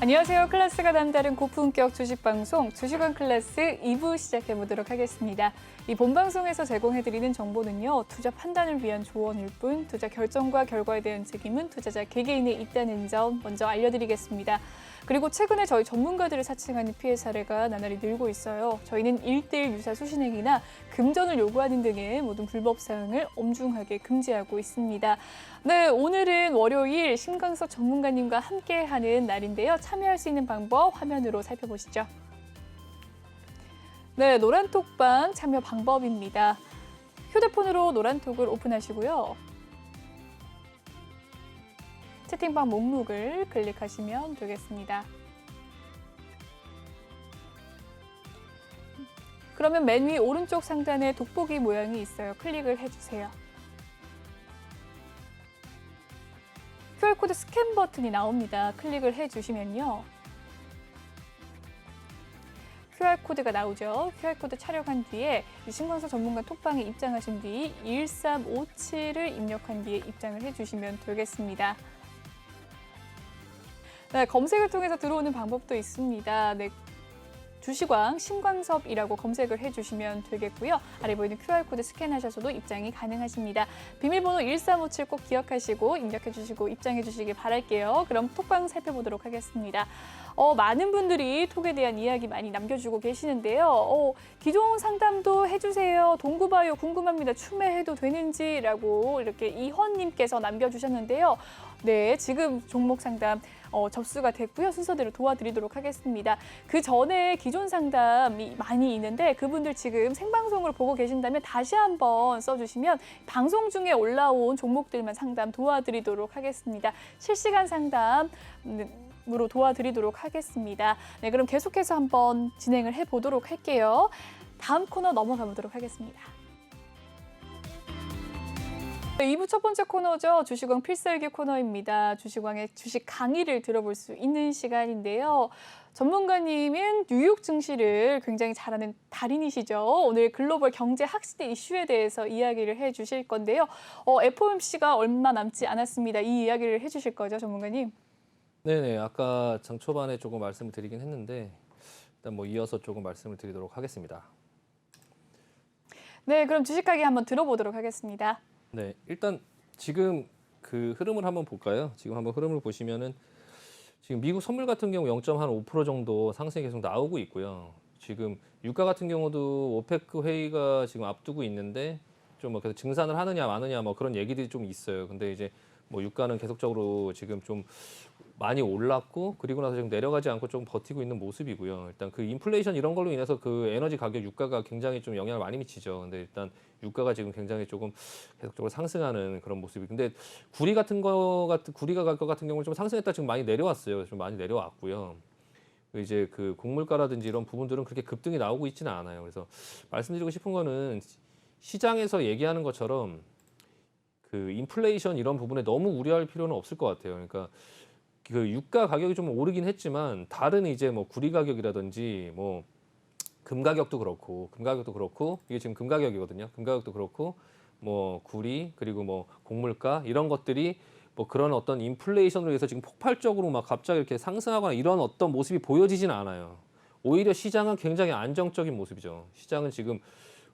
안녕하세요. 클래스가 남다른 고품격 주식방송 주식원 클래스 2부 시작해보도록 하겠습니다. 이 본방송에서 제공해드리는 정보는요. 투자 판단을 위한 조언일 뿐 투자 결정과 결과에 대한 책임은 투자자 개개인에 있다는 점 먼저 알려드리겠습니다. 그리고 최근에 저희 전문가들을 사칭하는 피해 사례가 나날이 늘고 있어요. 저희는 1:1 유사 수신행위나 금전을 요구하는 등의 모든 불법 사항을 엄중하게 금지하고 있습니다. 네, 오늘은 월요일 신광석 전문가님과 함께하는 날인데요. 참여할 수 있는 방법 화면으로 살펴보시죠. 네, 노란톡방 참여 방법입니다. 휴대폰으로 노란톡을 오픈하시고요. 채팅방 목록을 클릭하시면 되겠습니다. 그러면 맨 위 오른쪽 상단에 돋보기 모양이 있어요. 클릭을 해주세요. QR코드 스캔 버튼이 나옵니다. 클릭을 해주시면요. QR코드가 나오죠. QR코드 촬영한 뒤에 신광석 전문가 톡방에 입장하신 뒤 1357을 입력한 뒤에 입장을 해주시면 되겠습니다. 네, 검색을 통해서 들어오는 방법도 있습니다. 네, 주식왕 신광섭이라고 검색을 해주시면 되겠고요. 아래 보이는 QR코드 스캔하셔서도 입장이 가능하십니다. 비밀번호 1357 꼭 기억하시고 입력해주시고 입장해주시길 바랄게요. 그럼 톡방 살펴보도록 하겠습니다. 많은 분들이 톡에 대한 이야기 많이 남겨주고 계시는데요. 기존 상담도 해주세요. 동구바이오 궁금합니다. 추매해도 되는지라고 이렇게 이헌님께서 남겨주셨는데요. 네, 지금 종목 상담 접수가 됐고요. 순서대로 도와드리도록 하겠습니다. 그 전에 기존 상담이 많이 있는데 그분들 지금 생방송을 보고 계신다면 다시 한번 써주시면 방송 중에 올라온 종목들만 상담 도와드리도록 하겠습니다. 실시간 상담으로 도와드리도록 하겠습니다. 네, 그럼 계속해서 한번 진행을 해보도록 할게요. 다음 코너 넘어가 보도록 하겠습니다. 네, 2부 첫 번째 코너죠. 주식왕 필살기 코너입니다. 주식왕의 주식 강의를 들어볼 수 있는 시간인데요. 전문가님은 뉴욕 증시를 굉장히 잘하는 달인이시죠. 오늘 글로벌 경제 학시대 이슈에 대해서 이야기를 해주실 건데요. FOMC가 얼마 남지 않았습니다. 이 이야기를 해주실 거죠, 전문가님? 네네, 아까 장 초반에 조금 말씀을 드리긴 했는데 일단 이어서 조금 말씀을 드리도록 하겠습니다. 네, 그럼 주식 강의 한번 들어보도록 하겠습니다. 네, 일단 지금 그 흐름을 한번 볼까요? 지금 한번 흐름을 보시면은 지금 미국 선물 같은 경우 0.5% 정도 상승이 계속 나오고 있고요. 지금 유가 같은 경우도 오페크 회의가 지금 앞두고 있는데 좀 계속 증산을 하느냐 마느냐 그런 얘기들이 좀 있어요. 근데 이제 유가는 계속적으로 지금 좀 많이 올랐고 그리고 나서 지금 내려가지 않고 좀 버티고 있는 모습이고요. 일단 그 인플레이션 이런 걸로 인해서 그 에너지 가격 유가가 굉장히 좀 영향을 많이 미치죠. 근데 일단 유가가 지금 굉장히 조금 계속적으로 상승하는 그런 모습이. 근데 구리가 갈 것 같은 경우는 좀 상승했다 지금 많이 내려왔어요. 좀 많이 내려왔고요. 이제 그 곡물가라든지 이런 부분들은 그렇게 급등이 나오고 있지는 않아요. 그래서 말씀드리고 싶은 거는 시장에서 얘기하는 것처럼 그 인플레이션 이런 부분에 너무 우려할 필요는 없을 것 같아요. 그러니까 그 유가 가격이 좀 오르긴 했지만 다른 이제 구리 가격이라든지 금 가격도 그렇고 이게 지금 금 가격이거든요. 금 가격도 그렇고 구리 그리고 곡물가 이런 것들이 그런 어떤 인플레이션으로 해서 지금 폭발적으로 갑자기 이렇게 상승하거나 이런 어떤 모습이 보여지진 않아요. 오히려 시장은 굉장히 안정적인 모습이죠. 시장은 지금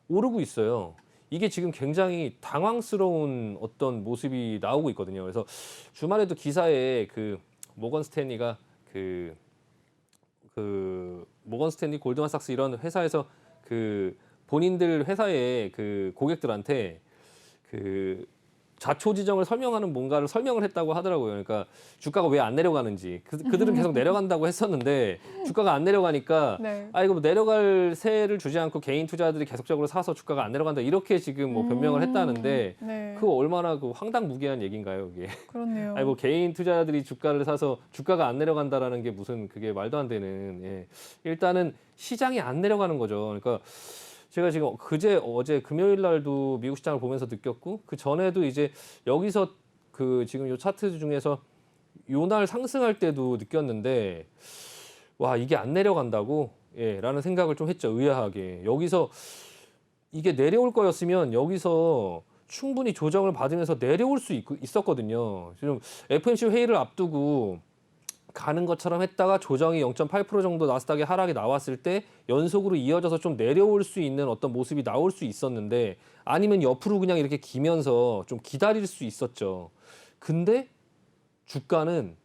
오르고 있어요. 이게 지금 굉장히 당황스러운 어떤 모습이 나오고 있거든요. 그래서 주말에도 기사에 그 모건 스탠리가 모건 스탠리, 골드만삭스 이런 회사에서 그 본인들 회사의 그 고객들한테 그 좌초지정을 설명하는 뭔가를 설명을 했다고 하더라고요. 그러니까 주가가 왜 안 내려가는지 그들은 계속 내려간다고 했었는데 주가가 안 내려가니까 네. 이거 내려갈 새를 주지 않고 개인 투자자들이 계속적으로 사서 주가가 안 내려간다 이렇게 지금 변명을 했다는데 네. 그거 얼마나 황당무계한 얘기인가요, 이게? 그렇네요. 개인 투자자들이 주가를 사서 주가가 안 내려간다라는 게 무슨 그게 말도 안 되는. 예. 일단은 시장이 안 내려가는 거죠. 그러니까. 제가 지금 어제 금요일 날도 미국 시장을 보면서 느꼈고 그 전에도 이제 여기서 그 지금 요 차트 중에서 요 날 상승할 때도 느꼈는데 와 이게 안 내려간다고 라는 생각을 좀 했죠. 의아하게. 여기서 이게 내려올 거였으면 여기서 충분히 조정을 받으면서 내려올 수 있었거든요. 지금 FOMC 회의를 앞두고 가는 것처럼 했다가 조정이 0.8% 정도 나스닥의 하락이 나왔을 때 연속으로 이어져서 좀 내려올 수 있는 어떤 모습이 나올 수 있었는데 아니면 옆으로 그냥 이렇게 기면서 좀 기다릴 수 있었죠. 근데 주가는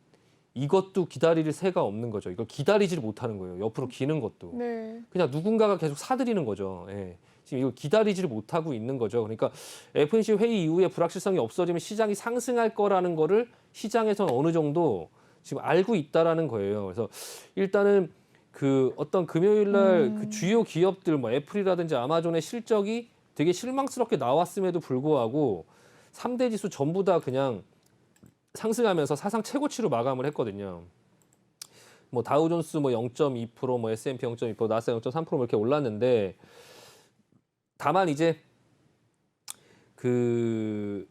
이것도 기다릴 새가 없는 거죠. 이걸 기다리지를 못하는 거예요. 옆으로 기는 것도. 네. 그냥 누군가가 계속 사들이는 거죠. 예. 지금 이걸 기다리지를 못하고 있는 거죠. 그러니까 FOMC 회의 이후에 불확실성이 없어지면 시장이 상승할 거라는 거를 시장에서는 어느 정도 지금 알고 있다라는 거예요. 그래서 일단은 그 어떤 금요일 날 그 주요 기업들 뭐 애플이라든지 아마존의 실적이 되게 실망스럽게 나왔음에도 불구하고 3대 지수 전부 다 그냥 상승하면서 사상 최고치로 마감을 했거든요. 뭐 다우존스 뭐 0.2%, 뭐 S&P 0.2%, 나스닥 0.3% 이렇게 올랐는데 다만 이제 그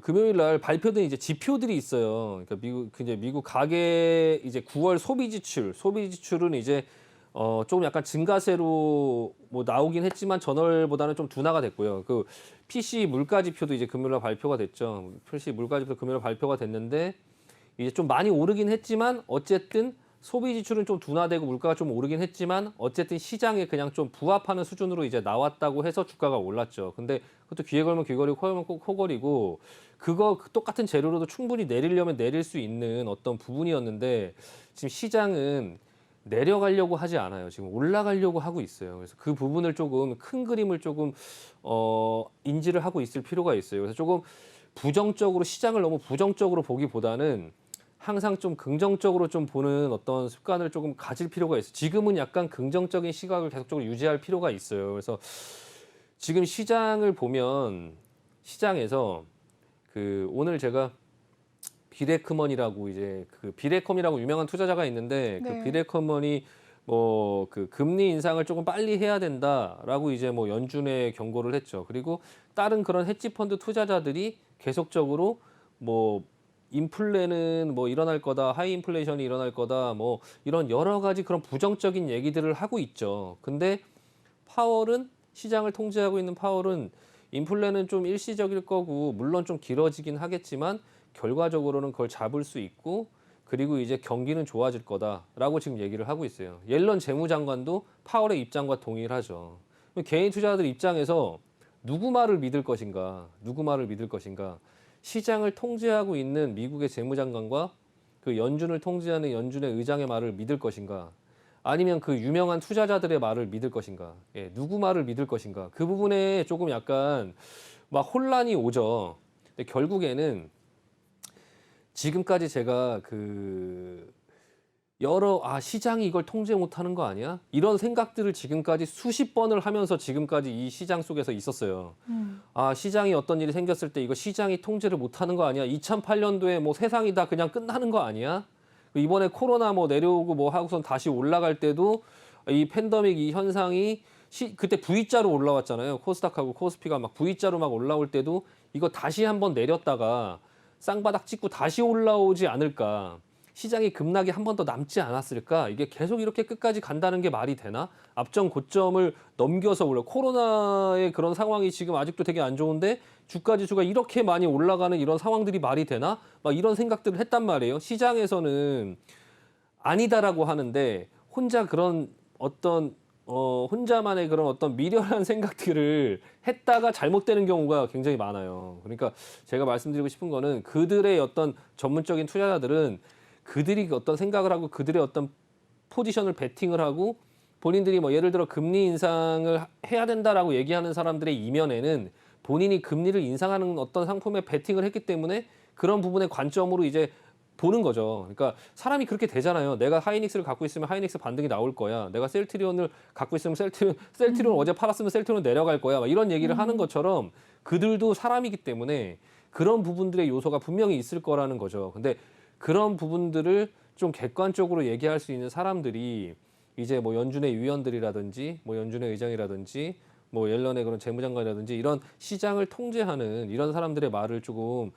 금요일 날 발표된 이제 지표들이 있어요. 그러니까 미국 가계 이제 9월 소비 지출은 이제 조금 약간 증가세로 뭐 나오긴 했지만 전월보다는 좀 둔화가 됐고요. 그 PC 물가 지표도 이제 금요일 날 발표가 됐죠. PC 물가 지표 금요일 날 발표가 됐는데 이제 좀 많이 오르긴 했지만 어쨌든 소비 지출은 좀 둔화되고 물가가 좀 오르긴 했지만 어쨌든 시장에 그냥 좀 부합하는 수준으로 이제 나왔다고 해서 주가가 올랐죠. 근데 그것도 귀에 걸면 귀걸이고 코에 걸면 코걸이고 그거 똑같은 재료로도 충분히 내리려면 내릴 수 있는 어떤 부분이었는데 지금 시장은 내려가려고 하지 않아요. 지금 올라가려고 하고 있어요. 그래서 그 부분을 조금 큰 그림을 조금 인지를 하고 있을 필요가 있어요. 그래서 조금 부정적으로 시장을 너무 부정적으로 보기보다는 항상 좀 긍정적으로 좀 보는 어떤 습관을 조금 가질 필요가 있어요. 지금은 약간 긍정적인 시각을 계속적으로 유지할 필요가 있어요. 그래서 지금 시장을 보면 시장에서 그 오늘 제가 비레크먼이라고 이제 그 비레컴이라고 유명한 투자자가 있는데 네. 그 비레컴먼이 뭐 그 금리 인상을 조금 빨리 해야 된다라고 이제 뭐 연준에 경고를 했죠. 그리고 다른 그런 헤지 펀드 투자자들이 계속적으로 뭐 인플레는 뭐 일어날 거다, 하이 인플레이션이 일어날 거다, 뭐 이런 여러 가지 그런 부정적인 얘기들을 하고 있죠. 근데 파월은 시장을 통제하고 있는 파월은 인플레는 좀 일시적일 거고 물론 좀 길어지긴 하겠지만 결과적으로는 그걸 잡을 수 있고 그리고 이제 경기는 좋아질 거다라고 지금 얘기를 하고 있어요. 옐런 재무장관도 파월의 입장과 동일하죠. 개인 투자자들 입장에서 누구 말을 믿을 것인가, 누구 말을 믿을 것인가. 시장을 통제하고 있는 미국의 재무장관과 그 연준을 통제하는 연준의 의장의 말을 믿을 것인가. 아니면 그 유명한 투자자들의 말을 믿을 것인가. 예, 누구 말을 믿을 것인가. 그 부분에 조금 약간 막 혼란이 오죠. 근데 결국에는 지금까지 제가 그 시장이 이걸 통제 못하는 거 아니야? 이런 생각들을 지금까지 수십 번을 하면서 지금까지 이 시장 속에서 있었어요. 시장이 어떤 일이 생겼을 때 이거 시장이 통제를 못하는 거 아니야? 2008년도에 뭐 세상이 다 그냥 끝나는 거 아니야? 이번에 코로나 뭐 내려오고 뭐 하고선 다시 올라갈 때도 이 팬데믹 이 현상이 그때 V자로 올라왔잖아요. 코스닥하고 코스피가 막 V자로 막 올라올 때도 이거 다시 한번 내렸다가 쌍바닥 찍고 다시 올라오지 않을까. 시장이 급락이 한 번 더 남지 않았을까? 이게 계속 이렇게 끝까지 간다는 게 말이 되나? 앞전 고점을 넘겨서 올라. 코로나의 그런 상황이 지금 아직도 되게 안 좋은데 주가 지수가 이렇게 많이 올라가는 이런 상황들이 말이 되나? 막 이런 생각들을 했단 말이에요. 시장에서는 아니다라고 하는데 혼자 그런 어떤 혼자만의 그런 어떤 미련한 생각들을 했다가 잘못되는 경우가 굉장히 많아요. 그러니까 제가 말씀드리고 싶은 거는 그들의 어떤 전문적인 투자자들은 그들이 어떤 생각을 하고 그들의 어떤 포지션을 베팅을 하고 본인들이 뭐 예를 들어 금리 인상을 해야 된다라고 얘기하는 사람들의 이면에는 본인이 금리를 인상하는 어떤 상품에 베팅을 했기 때문에 그런 부분의 관점으로 이제 보는 거죠. 그러니까 사람이 그렇게 되잖아요. 내가 하이닉스를 갖고 있으면 하이닉스 반등이 나올 거야. 내가 셀트리온을 갖고 있으면 셀트리온 어제 팔았으면 셀트리온 내려갈 거야. 막 이런 얘기를 하는 것처럼 그들도 사람이기 때문에 그런 부분들의 요소가 분명히 있을 거라는 거죠. 근데 그런 부분들을 좀 객관적으로 얘기할 수 있는 사람들이 이제 뭐 연준의 위원들이라든지 뭐 연준의 의장이라든지 뭐 옐런의 그런 재무장관이라든지 이런 시장을 통제하는 이런 사람들의 말을 조금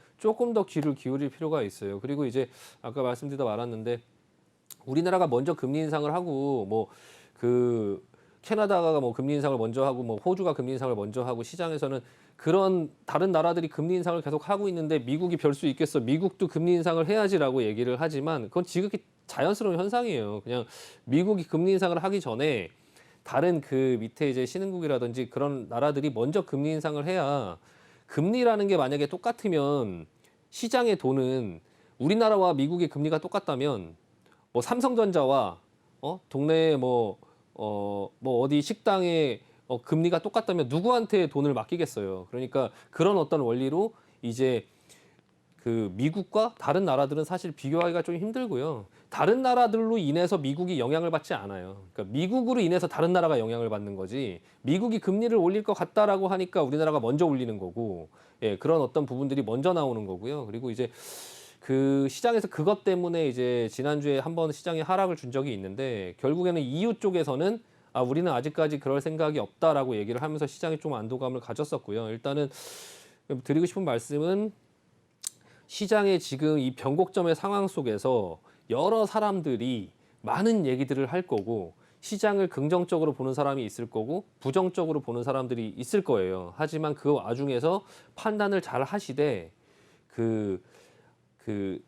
더 귀를 기울일 필요가 있어요. 그리고 이제 아까 말씀드리다 말았는데 우리나라가 먼저 금리 인상을 하고 뭐 그 캐나다가 뭐 금리 인상을 먼저 하고 뭐 호주가 금리 인상을 먼저 하고 시장에서는 그런 다른 나라들이 금리 인상을 계속 하고 있는데 미국이 별 수 있겠어? 미국도 금리 인상을 해야지라고 얘기를 하지만 그건 지극히 자연스러운 현상이에요. 그냥 미국이 금리 인상을 하기 전에 다른 그 밑에 이제 신흥국이라든지 그런 나라들이 먼저 금리 인상을 해야 금리라는 게 만약에 똑같으면 시장의 돈은 우리나라와 미국의 금리가 똑같다면 뭐 삼성전자와 동네에 뭐 어디 식당에 금리가 똑같다면 누구한테 돈을 맡기겠어요. 그러니까 그런 어떤 원리로 이제 그 미국과 다른 나라들은 사실 비교하기가 좀 힘들고요. 다른 나라들로 인해서 미국이 영향을 받지 않아요. 그러니까 미국으로 인해서 다른 나라가 영향을 받는 거지. 미국이 금리를 올릴 것 같다라고 하니까 우리나라가 먼저 올리는 거고, 예, 그런 어떤 부분들이 먼저 나오는 거고요. 그리고 이제 그 시장에서 그것 때문에 이제 지난주에 한번 시장에 하락을 준 적이 있는데 결국에는 EU 쪽에서는 우리는 아직까지 그럴 생각이 없다라고 얘기를 하면서 시장에 좀 안도감을 가졌었고요. 일단은 드리고 싶은 말씀은 시장의 지금 이 변곡점의 상황 속에서 여러 사람들이 많은 얘기들을 할 거고 시장을 긍정적으로 보는 사람이 있을 거고 부정적으로 보는 사람들이 있을 거예요. 하지만 그 와중에서 판단을 잘 하시되 그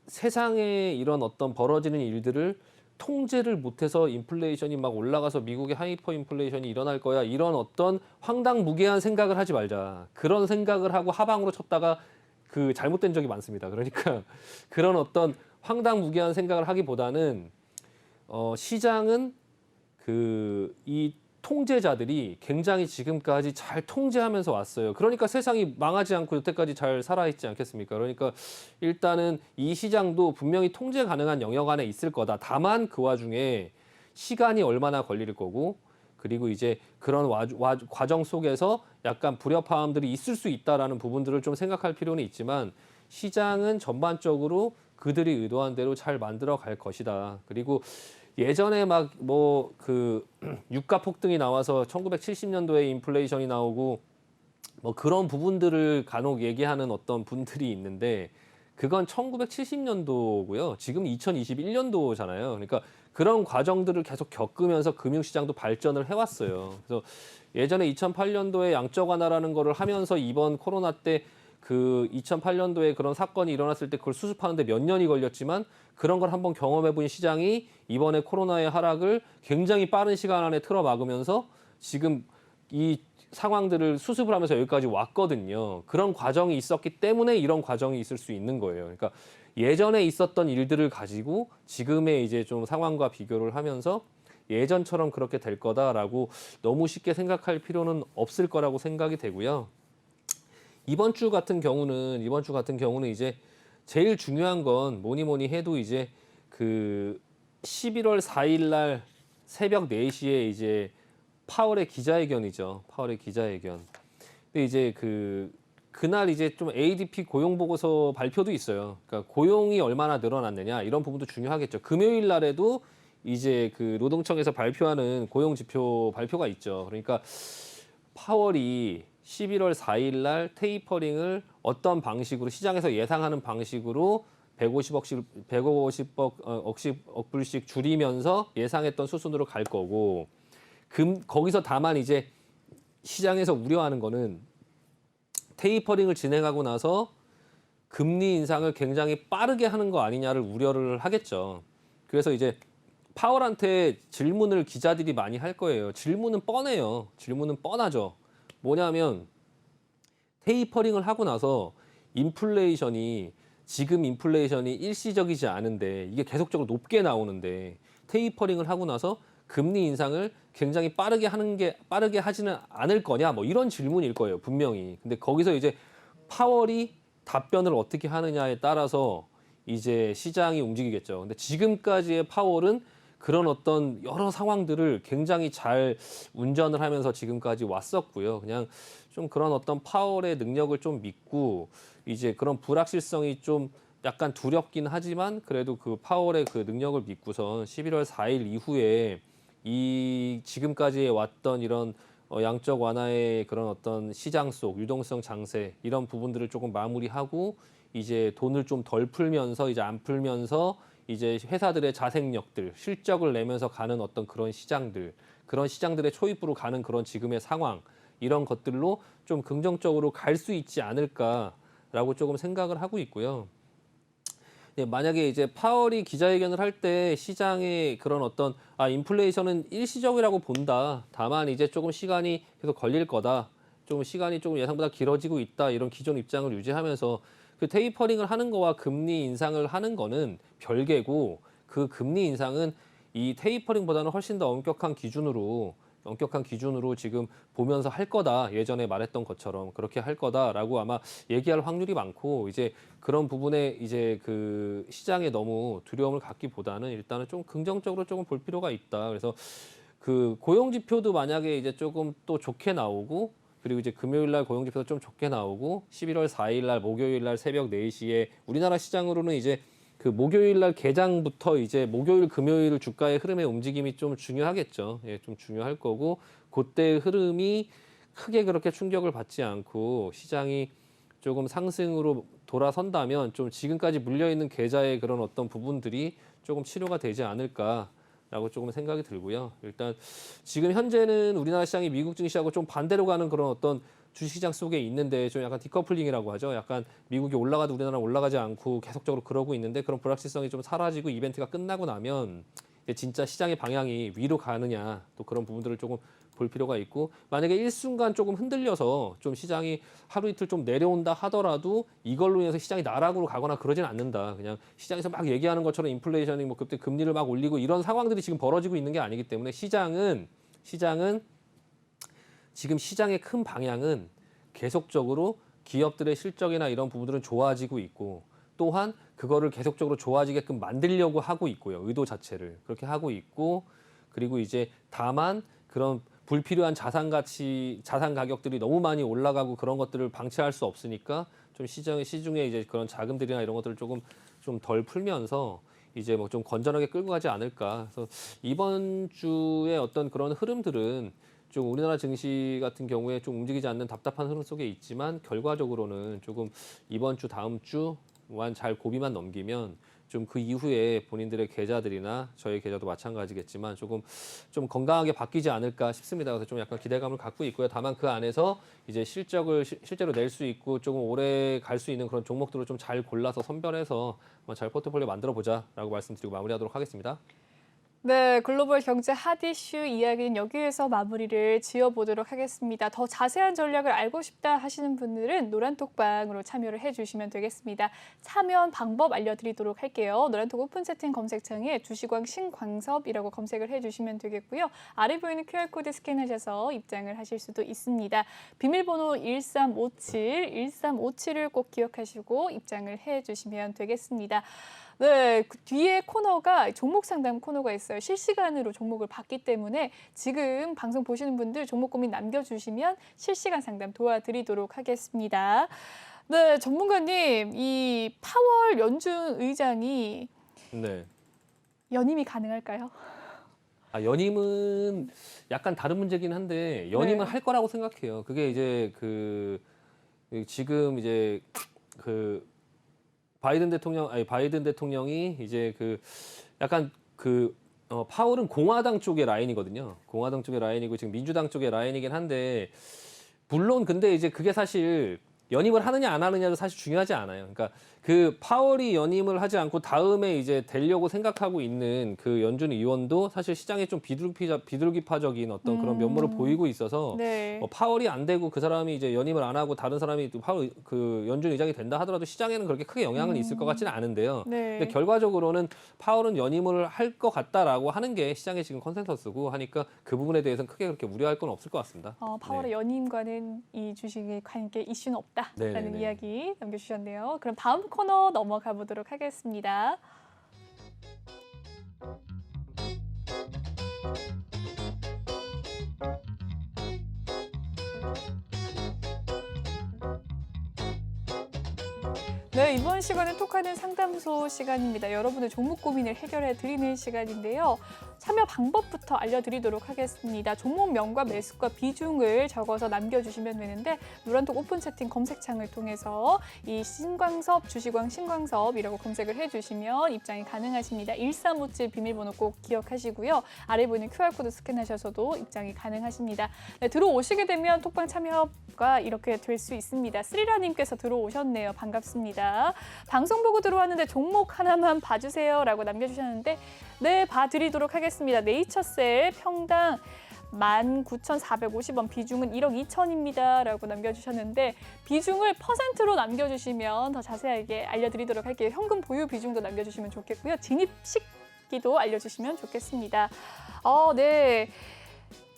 세상에 이런 어떤 벌어지는 일들을 통제를 못해서 인플레이션이 막 올라가서 미국의 하이퍼 인플레이션이 일어날 거야 이런 어떤 황당무계한 생각을 하지 말자. 그런 생각을 하고 하방으로 쳤다가 그 잘못된 적이 많습니다. 그러니까 그런 어떤 황당무계한 생각을 하기보다는 시장은 이 통제자들이 굉장히 지금까지 잘 통제하면서 왔어요. 그러니까 세상이 망하지 않고 여태까지 잘 살아있지 않겠습니까? 그러니까 일단은 이 시장도 분명히 통제 가능한 영역 안에 있을 거다. 다만 그 와중에 시간이 얼마나 걸릴 거고 그리고 이제 그런 과정 속에서 약간 불협화음들이 있을 수 있다라는 부분들을 좀 생각할 필요는 있지만 시장은 전반적으로 그들이 의도한 대로 잘 만들어 갈 것이다. 그리고 예전에 막 뭐 그 유가 폭등이 나와서 1970년도에 인플레이션이 나오고 뭐 그런 부분들을 간혹 얘기하는 어떤 분들이 있는데 그건 1970년도고요. 지금 2021년도잖아요. 그러니까 그런 과정들을 계속 겪으면서 금융시장도 발전을 해왔어요. 그래서 예전에 2008년도에 양적 완화라는 거를 하면서 이번 코로나 때 그 2008년도에 그런 사건이 일어났을 때 그걸 수습하는데 몇 년이 걸렸지만 그런 걸 한번 경험해본 시장이 이번에 코로나의 하락을 굉장히 빠른 시간 안에 틀어막으면서 지금 이 상황들을 수습을 하면서 여기까지 왔거든요. 그런 과정이 있었기 때문에 이런 과정이 있을 수 있는 거예요. 그러니까 예전에 있었던 일들을 가지고 지금의 이제 좀 상황과 비교를 하면서 예전처럼 그렇게 될 거다라고 너무 쉽게 생각할 필요는 없을 거라고 생각이 되고요. 이번 주 같은 경우는 이제 제일 중요한 건 뭐니 해도 이제 그 11월 4일 날 새벽 4시에 이제 파월의 기자회견이죠. 파월의 기자회견. 근데 이제 그날 이제 좀 ADP 고용 보고서 발표도 있어요. 그러니까 고용이 얼마나 늘어났느냐 이런 부분도 중요하겠죠. 금요일 날에도 이제 그 노동청에서 발표하는 고용 지표 발표가 있죠. 그러니까 파월이 11월 4일 날 테이퍼링을 어떤 방식으로 시장에서 예상하는 방식으로 150억 불씩 줄이면서 예상했던 수순으로 갈 거고 거기서 다만 이제 시장에서 우려하는 거는 테이퍼링을 진행하고 나서 금리 인상을 굉장히 빠르게 하는 거 아니냐를 우려를 하겠죠. 그래서 이제 파월한테 질문을 기자들이 많이 할 거예요. 질문은 뻔해요. 질문은 뻔하죠. 뭐냐면 테이퍼링을 하고 나서 지금 인플레이션이 일시적이지 않은데 이게 계속적으로 높게 나오는데 테이퍼링을 하고 나서 금리 인상을 굉장히 빠르게 하지는 않을 거냐 뭐 이런 질문일 거예요. 분명히. 근데 거기서 이제 파월이 답변을 어떻게 하느냐에 따라서 이제 시장이 움직이겠죠. 근데 지금까지의 파월은 그런 어떤 여러 상황들을 굉장히 잘 운전을 하면서 지금까지 왔었고요. 그냥 좀 그런 어떤 파월의 능력을 좀 믿고 이제 그런 불확실성이 좀 약간 두렵긴 하지만 그래도 그 파월의 그 능력을 믿고선 11월 4일 이후에 이 지금까지 왔던 이런 양적 완화의 그런 어떤 시장 속 유동성 장세 이런 부분들을 조금 마무리하고 이제 돈을 좀 덜 풀면서 이제 안 풀면서 이제 회사들의 자생력들, 실적을 내면서 가는 어떤 그런 시장들의 초입부로 가는 그런 지금의 상황 이런 것들로 좀 긍정적으로 갈 수 있지 않을까라고 조금 생각을 하고 있고요. 예, 만약에 이제 파월이 기자회견을 할 때 시장의 그런 어떤 인플레이션은 일시적이라고 본다. 다만 이제 조금 시간이 계속 걸릴 거다. 좀 시간이 조금 예상보다 길어지고 있다. 이런 기존 입장을 유지하면서 그 테이퍼링을 하는 거와 금리 인상을 하는 거는 별개고 그 금리 인상은 이 테이퍼링보다는 훨씬 더 엄격한 기준으로 지금 보면서 할 거다. 예전에 말했던 것처럼 그렇게 할 거다라고 아마 얘기할 확률이 많고 이제 그런 부분에 이제 그 시장에 너무 두려움을 갖기보다는 일단은 좀 긍정적으로 조금 볼 필요가 있다. 그래서 그 고용 지표도 만약에 이제 조금 또 좋게 나오고 그리고 이제 금요일 날 고용 지표도 좀 좋게 나오고 11월 4일 날 목요일 날 새벽 4시에 우리나라 시장으로는 이제 그 목요일 날 개장부터 이제 목요일 금요일 주가의 흐름의 움직임이 좀 중요하겠죠. 예, 좀 중요할 거고 그때 흐름이 크게 그렇게 충격을 받지 않고 시장이 조금 상승으로 돌아선다면 좀 지금까지 물려 있는 계좌의 그런 어떤 부분들이 조금 치료가 되지 않을까라고 조금 생각이 들고요. 일단 지금 현재는 우리나라 시장이 미국 증시하고 좀 반대로 가는 그런 어떤 주식시장 속에 있는데 좀 약간 디커플링이라고 하죠. 약간 미국이 올라가도 우리나라 올라가지 않고 계속적으로 그러고 있는데 그런 불확실성이 좀 사라지고 이벤트가 끝나고 나면 이제 진짜 시장의 방향이 위로 가느냐 또 그런 부분들을 조금 볼 필요가 있고 만약에 일순간 조금 흔들려서 좀 시장이 하루 이틀 좀 내려온다 하더라도 이걸로 인해서 시장이 나락으로 가거나 그러진 않는다. 그냥 시장에서 막 얘기하는 것처럼 인플레이션이 뭐 그때 금리를 막 올리고 이런 상황들이 지금 벌어지고 있는 게 아니기 때문에 시장은 지금 시장의 큰 방향은 계속적으로 기업들의 실적이나 이런 부분들은 좋아지고 있고 또한 그거를 계속적으로 좋아지게끔 만들려고 하고 있고요. 의도 자체를 그렇게 하고 있고 그리고 이제 다만 그런 불필요한 자산 가격들이 너무 많이 올라가고 그런 것들을 방치할 수 없으니까 좀 시중에 이제 그런 자금들이나 이런 것들을 조금 좀 덜 풀면서 이제 뭐 좀 건전하게 끌고 가지 않을까. 그래서 이번 주에 어떤 그런 흐름들은 좀 우리나라 증시 같은 경우에 좀 움직이지 않는 답답한 흐름 속에 있지만 결과적으로는 조금 이번 주 다음 주만 잘 고비만 넘기면 좀 그 이후에 본인들의 계좌들이나 저희 계좌도 마찬가지겠지만 조금 좀 건강하게 바뀌지 않을까 싶습니다. 그래서 좀 약간 기대감을 갖고 있고요. 다만 그 안에서 이제 실적을 실제로 낼 수 있고 조금 오래 갈 수 있는 그런 종목들을 좀 잘 골라서 선별해서 잘 포트폴리오 만들어 보자라고 말씀드리고 마무리하도록 하겠습니다. 네, 글로벌 경제 핫 이슈 이야기는 여기에서 마무리를 지어보도록 하겠습니다. 더 자세한 전략을 알고 싶다 하시는 분들은 노란톡방으로 참여를 해주시면 되겠습니다. 참여 방법 알려드리도록 할게요. 노란톡 오픈 채팅 검색창에 주식왕 신광섭이라고 검색을 해주시면 되겠고요. 아래 보이는 QR코드 스캔하셔서 입장을 하실 수도 있습니다. 비밀번호 1357을 꼭 기억하시고 입장을 해주시면 되겠습니다. 네, 그 뒤에 코너가 종목 상담 코너가 있어요. 실시간으로 종목을 봤기 때문에 지금 방송 보시는 분들 종목 고민 남겨주시면 실시간 상담 도와드리도록 하겠습니다. 네, 전문가님, 이 파월 연준 의장이 네. 연임이 가능할까요? 연임은 약간 다른 문제긴 한데 연임은 네. 할 거라고 생각해요. 그게 이제 지금 이제 바이든 대통령이 이제 약간 파월은 공화당 쪽의 라인이거든요. 공화당 쪽의 라인이고 지금 민주당 쪽의 라인이긴 한데 물론 근데 이제 그게 사실 연임을 하느냐 안 하느냐도 사실 중요하지 않아요. 그러니까 그 파월이 연임을 하지 않고 다음에 이제 되려고 생각하고 있는 그 연준 의원도 사실 시장에 좀 비둘기파적인 어떤 그런 면모를 보이고 있어서 네. 파월이 안 되고 그 사람이 이제 연임을 안 하고 다른 사람이 또 파월 그 연준 의장이 된다 하더라도 시장에는 그렇게 크게 영향은 있을 것 같지는 않은데요. 네. 근데 결과적으로는 파월은 연임을 할 것 같다라고 하는 게 시장의 지금 컨센서스고 하니까 그 부분에 대해서는 크게 그렇게 우려할 건 없을 것 같습니다. 파월의 연임과는 이 주식에 관계 이슈는 없다라는 네네네. 이야기 남겨주셨네요. 그럼 다음 코너 넘어가 보도록 하겠습니다. 네, 이번 시간은 톡하는 상담소 시간입니다. 여러분의 종목 고민을 해결해 드리는 시간인데요. 참여 방법부터 알려드리도록 하겠습니다. 종목명과 매수가 비중을 적어서 남겨주시면 되는데 노란톡 오픈 채팅 검색창을 통해서 이 신광섭, 주식왕 신광섭이라고 검색을 해주시면 입장이 가능하십니다. 1357 비밀번호 꼭 기억하시고요. 아래 보이는 QR코드 스캔하셔서도 입장이 가능하십니다. 네, 들어오시게 되면 톡방 참여가 이렇게 될 수 있습니다. 스리라님께서 들어오셨네요. 반갑습니다. 방송 보고 들어왔는데 종목 하나만 봐주세요 라고 남겨주셨는데 네, 봐드리도록 하겠습니다. 네이처셀 평당 19,450원, 비중은 1억 2천입니다 라고 남겨주셨는데 비중을 퍼센트로 남겨주시면 더 자세하게 알려드리도록 할게요. 현금 보유 비중도 남겨주시면 좋겠고요. 진입 시기도 알려주시면 좋겠습니다. 네.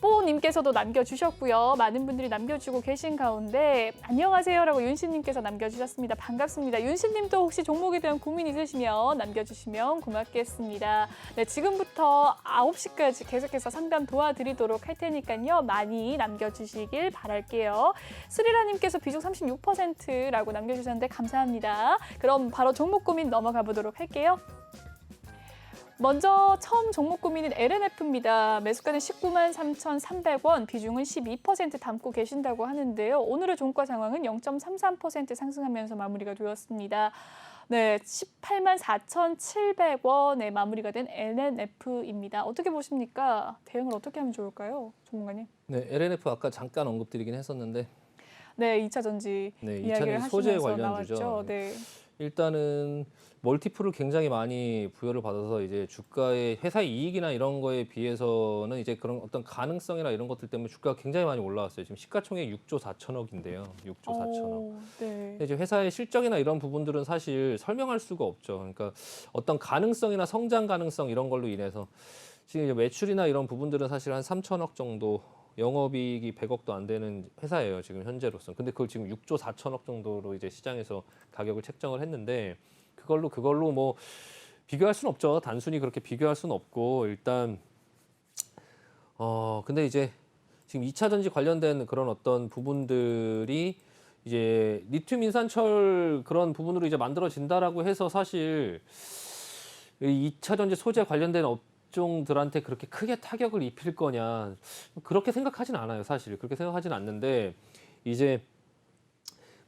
뽀님께서도 남겨주셨고요. 많은 분들이 남겨주고 계신 가운데 안녕하세요라고 윤신님께서 남겨주셨습니다. 반갑습니다. 윤신님도 혹시 종목에 대한 고민 있으시면 남겨주시면 고맙겠습니다. 네, 지금부터 9시까지 계속해서 상담 도와드리도록 할 테니까요. 많이 남겨주시길 바랄게요. 스리라님께서 비중 36%라고 남겨주셨는데 감사합니다. 그럼 바로 종목 고민 넘어가 보도록 할게요. 먼저 처음 종목 고민은 LNF입니다. 매수가는 19만 3,300원, 비중은 12% 담고 계신다고 하는데요. 오늘의 종가 상황은 0.33% 상승하면서 마무리가 되었습니다. 네, 18만 4,700원에 마무리가 된 LNF입니다. 어떻게 보십니까? 대응을 어떻게 하면 좋을까요? 전문가님. 네, LNF 아까 잠깐 언급드리긴 했었는데 네, 2차 전지 네, 이야기를 2차는 소재 하시면서 관련주죠. 나왔죠. 네. 일단은 멀티플을 굉장히 많이 부여를 받아서 이제 주가의 회사 이익이나 이런 거에 비해서는 이제 그런 어떤 가능성이나 이런 것들 때문에 주가가 굉장히 많이 올라왔어요. 지금 시가총액 6조 4천억인데요. 6조 4천억. 네. 근데 이제 회사의 실적이나 이런 부분들은 사실 설명할 수가 없죠. 그러니까 어떤 가능성이나 성장 가능성 이런 걸로 인해서 지금 이제 매출이나 이런 부분들은 사실 한 3천억 정도, 영업이익이 100억도 안 되는 회사예요. 지금 현재로서. 근데 그걸 지금 6조 4천억 정도로 이제 시장에서 가격을 책정을 했는데 그걸로 뭐 비교할 수는 없죠. 단순히 그렇게 비교할 수는 없고 일단 근데 이제 지금 2차 전지 관련된 그런 어떤 부분들이 이제 리튬 인산철 그런 부분으로 이제 만들어진다라고 해서 사실 이 2차 전지 소재 관련된 업종들한테 그렇게 크게 타격을 입힐 거냐 그렇게 생각하진 않아요. 사실 그렇게 생각하진 않는데 이제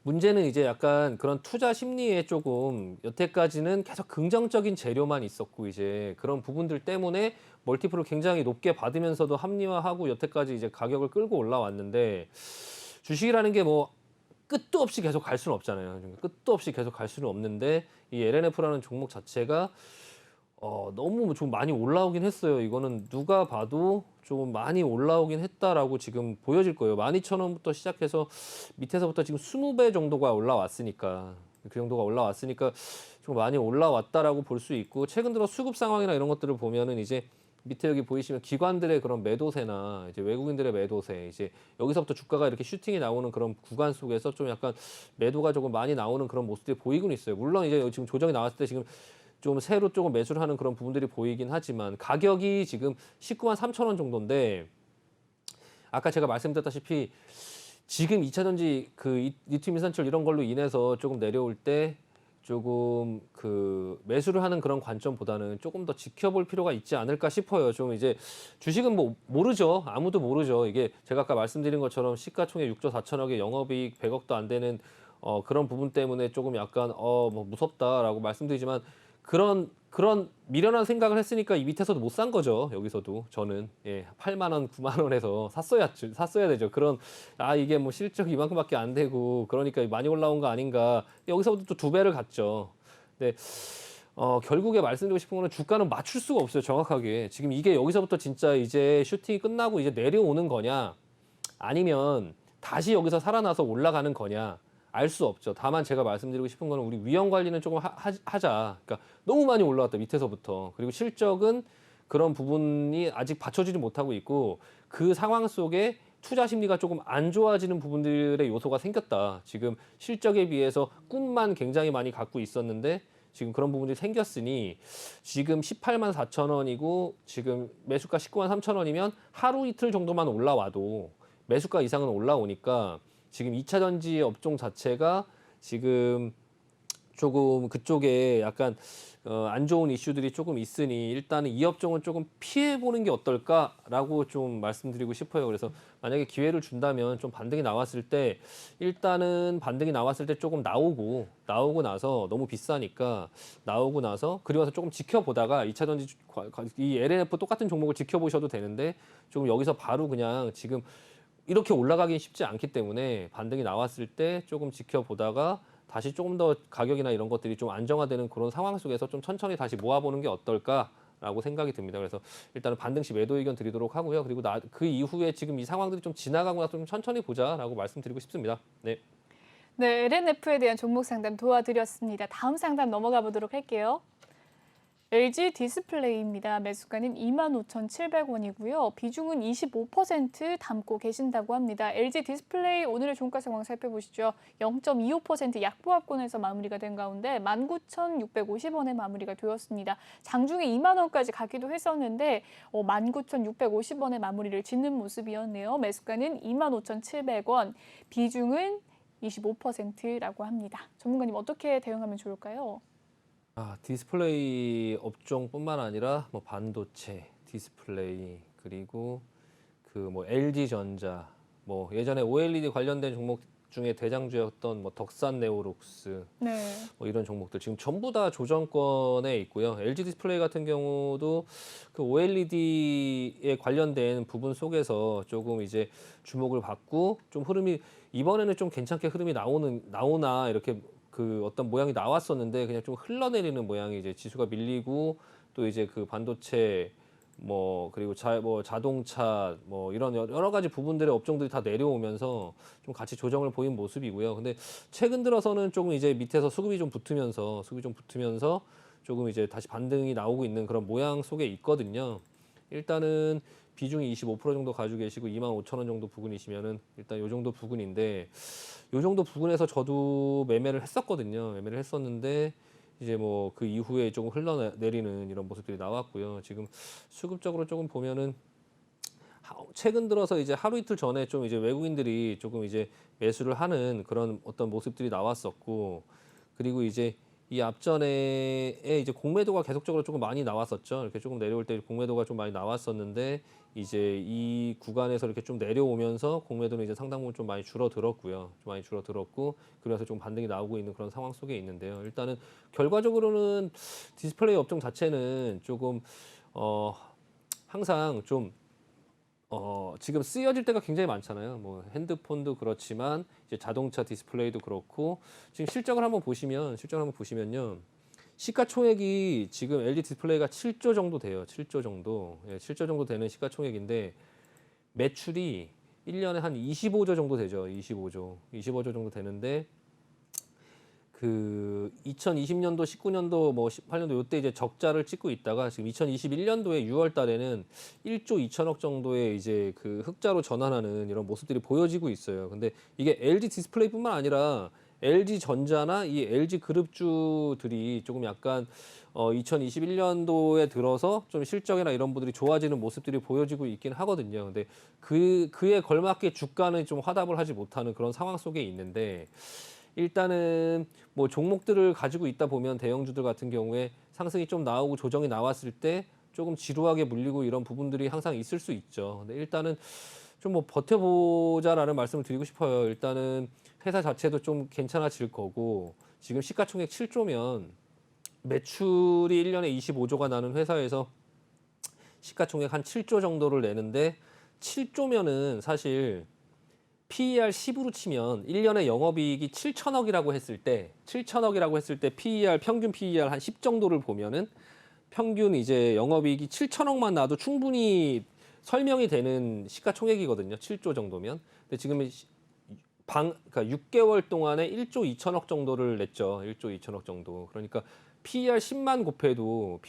문제는 이제 약간 그런 투자 심리에 조금 여태까지는 계속 긍정적인 재료만 있었고 이제 그런 부분들 때문에 멀티플을 굉장히 높게 받으면서도 합리화하고 여태까지 이제 가격을 끌고 올라왔는데 주식이라는 게 뭐 끝도 없이 계속 갈 수는 없잖아요. 끝도 없이 계속 갈 수는 없는데 이 LNF라는 종목 자체가 너무 좀 많이 올라오긴 했어요. 이거는 누가 봐도 좀 많이 올라오긴 했다라고 지금 보여질 거예요. 12,000원부터 시작해서 밑에서부터 지금 20배 정도가 올라왔으니까 그 정도가 올라왔으니까 좀 많이 올라왔다라고 볼 수 있고 최근 들어 수급 상황이나 이런 것들을 보면은 이제 밑에 여기 보이시면 기관들의 그런 매도세나 이제 외국인들의 매도세 이제 여기서부터 주가가 이렇게 슈팅이 나오는 그런 구간 속에서 좀 약간 매도가 조금 많이 나오는 그런 모습들이 보이곤 있어요. 물론 이제 지금 조정이 나왔을 때 지금 좀 새로 조금 매수를 하는 그런 부분들이 보이긴 하지만 가격이 지금 19만 3천 원 정도인데 아까 제가 말씀드렸다시피 지금 2차 전지 그 리튬 인산철 이런 걸로 인해서 조금 내려올 때 조금 그 매수를 하는 그런 관점보다는 조금 더 지켜볼 필요가 있지 않을까 싶어요. 좀 이제 주식은 뭐 모르죠. 아무도 모르죠. 이게 제가 아까 말씀드린 것처럼 시가총액 6조 4천억에 영업이익 100억도 안 되는 그런 부분 때문에 조금 약간 뭐 무섭다라고 말씀드리지만 그런 미련한 생각을 했으니까 이 밑에서도 못 산 거죠. 여기서도 저는 8만 원, 9만 원에서 샀어야 되죠. 그런 이게 뭐 실적 이만큼밖에 안 되고 그러니까 많이 올라온 거 아닌가. 여기서부터 또 2배를 갔죠. 근데 결국에 말씀드리고 싶은 거는 주가는 맞출 수가 없어요. 정확하게. 지금 이게 여기서부터 진짜 이제 슈팅이 끝나고 이제 내려오는 거냐 아니면 다시 여기서 살아나서 올라가는 거냐. 알 수 없죠. 다만 제가 말씀드리고 싶은 거는 우리 위험 관리는 조금 하자. 그러니까 너무 많이 올라왔다 밑에서부터. 그리고 실적은 그런 부분이 아직 받쳐주지 못하고 있고 그 상황 속에 투자 심리가 조금 안 좋아지는 부분들의 요소가 생겼다. 지금 실적에 비해서 꿈만 굉장히 많이 갖고 있었는데 지금 그런 부분들이 생겼으니 지금 18만 4천 원이고 지금 매수가 19만 3천 원이면 하루 이틀 정도만 올라와도 매수가 이상은 올라오니까 지금 2차 전지 업종 자체가 지금 조금 그쪽에 약간 안 좋은 이슈들이 조금 있으니 일단은 이 업종은 조금 피해 보는 게 어떨까라고 좀 말씀드리고 싶어요. 그래서 만약에 기회를 준다면 좀 반등이 나왔을 때 일단은 반등이 나왔을 때 조금 나오고 나서 너무 비싸니까 나오고 나서 그리고 나서 조금 지켜보다가 2차 전지 이 LNF 똑같은 종목을 지켜보셔도 되는데 조금 여기서 바로 그냥 지금 이렇게 올라가긴 쉽지 않기 때문에 반등이 나왔을 때 조금 지켜보다가 다시 조금 더 가격이나 이런 것들이 좀 안정화되는 그런 상황 속에서 좀 천천히 다시 모아보는 게 어떨까라고 생각이 듭니다. 그래서 일단은 반등 시 매도 의견 드리도록 하고요. 그리고 그 이후에 지금 이 상황들이 좀 지나가고 나서 좀 천천히 보자라고 말씀드리고 싶습니다. 네. 네, LNF에 대한 종목 상담 도와드렸습니다. 다음 상담 넘어가 보도록 할게요. LG 디스플레이입니다. 매수가는 25,700원이고요. 비중은 25% 담고 계신다고 합니다. LG 디스플레이 오늘의 종가 상황 살펴보시죠. 0.25% 약보합권에서 마무리가 된 가운데 19,650원에 마무리가 되었습니다. 장중에 2만 원까지 가기도 했었는데 19,650원에 마무리를 짓는 모습이었네요. 매수가는 25,700원, 비중은 25%라고 합니다. 전문가님 어떻게 대응하면 좋을까요? 디스플레이 업종뿐만 아니라 뭐 반도체, 디스플레이 그리고 그 뭐 LG전자, 뭐 예전에 OLED 관련된 종목 중에 대장주였던 뭐 덕산네오록스 네. 뭐 이런 종목들 지금 전부 다 조정권에 있고요. LG 디스플레이 같은 경우도 그 OLED에 관련된 부분 속에서 조금 이제 주목을 받고 좀 흐름이 이번에는 좀 괜찮게 흐름이 나오나 이렇게 그 어떤 모양이 나왔었는데 그냥 좀 흘러내리는 모양이 이제 지수가 밀리고 또 이제 그 반도체 뭐 그리고 자동차 뭐 이런 여러 가지 부분들의 업종들이 다 내려오면서 좀 같이 조정을 보인 모습이고요. 근데 최근 들어서는 조금 이제 밑에서 수급이 좀 붙으면서 조금 이제 다시 반등이 나오고 있는 그런 모양 속에 있거든요. 일단은 비중이 25% 정도 가지고 계시고 25,000원 정도 부근이시면은 일단 요 정도 부근인데 요 정도 부근에서 저도 매매를 했었거든요. 매매를 했었는데 이제 뭐 그 이후에 조금 흘러내리는 이런 모습들이 나왔고요. 지금 수급적으로 조금 보면은 최근 들어서 이제 하루 이틀 전에 좀 이제 외국인들이 조금 이제 매수를 하는 그런 어떤 모습들이 나왔었고 그리고 이제 이 앞전에 이제 공매도가 계속적으로 조금 많이 나왔었죠. 이렇게 조금 내려올 때 공매도가 좀 많이 나왔었는데 이제 이 구간에서 이렇게 좀 내려오면서 공매도는 이제 상당 부분 좀 많이 줄어들었고요. 좀 많이 줄어들었고 그래서 좀 반등이 나오고 있는 그런 상황 속에 있는데요. 일단은 결과적으로는 디스플레이 업종 자체는 조금 항상 좀 지금 쓰여질 때가 굉장히 많잖아요. 뭐 핸드폰도 그렇지만 이제 자동차 디스플레이도 그렇고 지금 실적을 한번 보시면요. 시가총액이 지금 LG 디스플레이가 7조 정도 돼요. 7조 정도. 예, 7조 정도 되는 시가총액인데 매출이 1년에 한 25조 정도 되죠. 25조 정도 되는데 그 2020년도, 19년도, 뭐 18년도 이때 이제 적자를 찍고 있다가 지금 2021년도에 6월 달에는 1조 2천억 정도의 이제 그 흑자로 전환하는 이런 모습들이 보여지고 있어요. 근데 이게 LG 디스플레이뿐만 아니라 LG 전자나 이 LG 그룹주들이 조금 약간 2021년도에 들어서 좀 실적이나 이런 부분들이 좋아지는 모습들이 보여지고 있긴 하거든요. 근데 그에 걸맞게 주가는 좀 화답을 하지 못하는 그런 상황 속에 있는데 일단은 뭐 종목들을 가지고 있다 보면 대형주들 같은 경우에 상승이 좀 나오고 조정이 나왔을 때 조금 지루하게 물리고 이런 부분들이 항상 있을 수 있죠. 근데 일단은 좀 뭐 버텨보자라는 말씀을 드리고 싶어요. 일단은 회사 자체도 좀 괜찮아질 거고 지금 시가총액 7조면 매출이 1년에 25조가 나는 회사에서 시가총액 한 7조 정도를 내는데 7조면은 사실 PER 10으로 치면 1년에 영업이익이 7천억이라고 했을 때 PER 평균 PER 한 10 정도를 보면은 평균 이제 영업이익이 7천억만 나도 충분히 설명이 되는 시가총액이거든요. 7조 정도면. 근데 지금 그러니까 6개월 동안에 1조 2천억 정도를 냈죠. 1조 2천억 정도. 그러니까 PER 10만 곱해도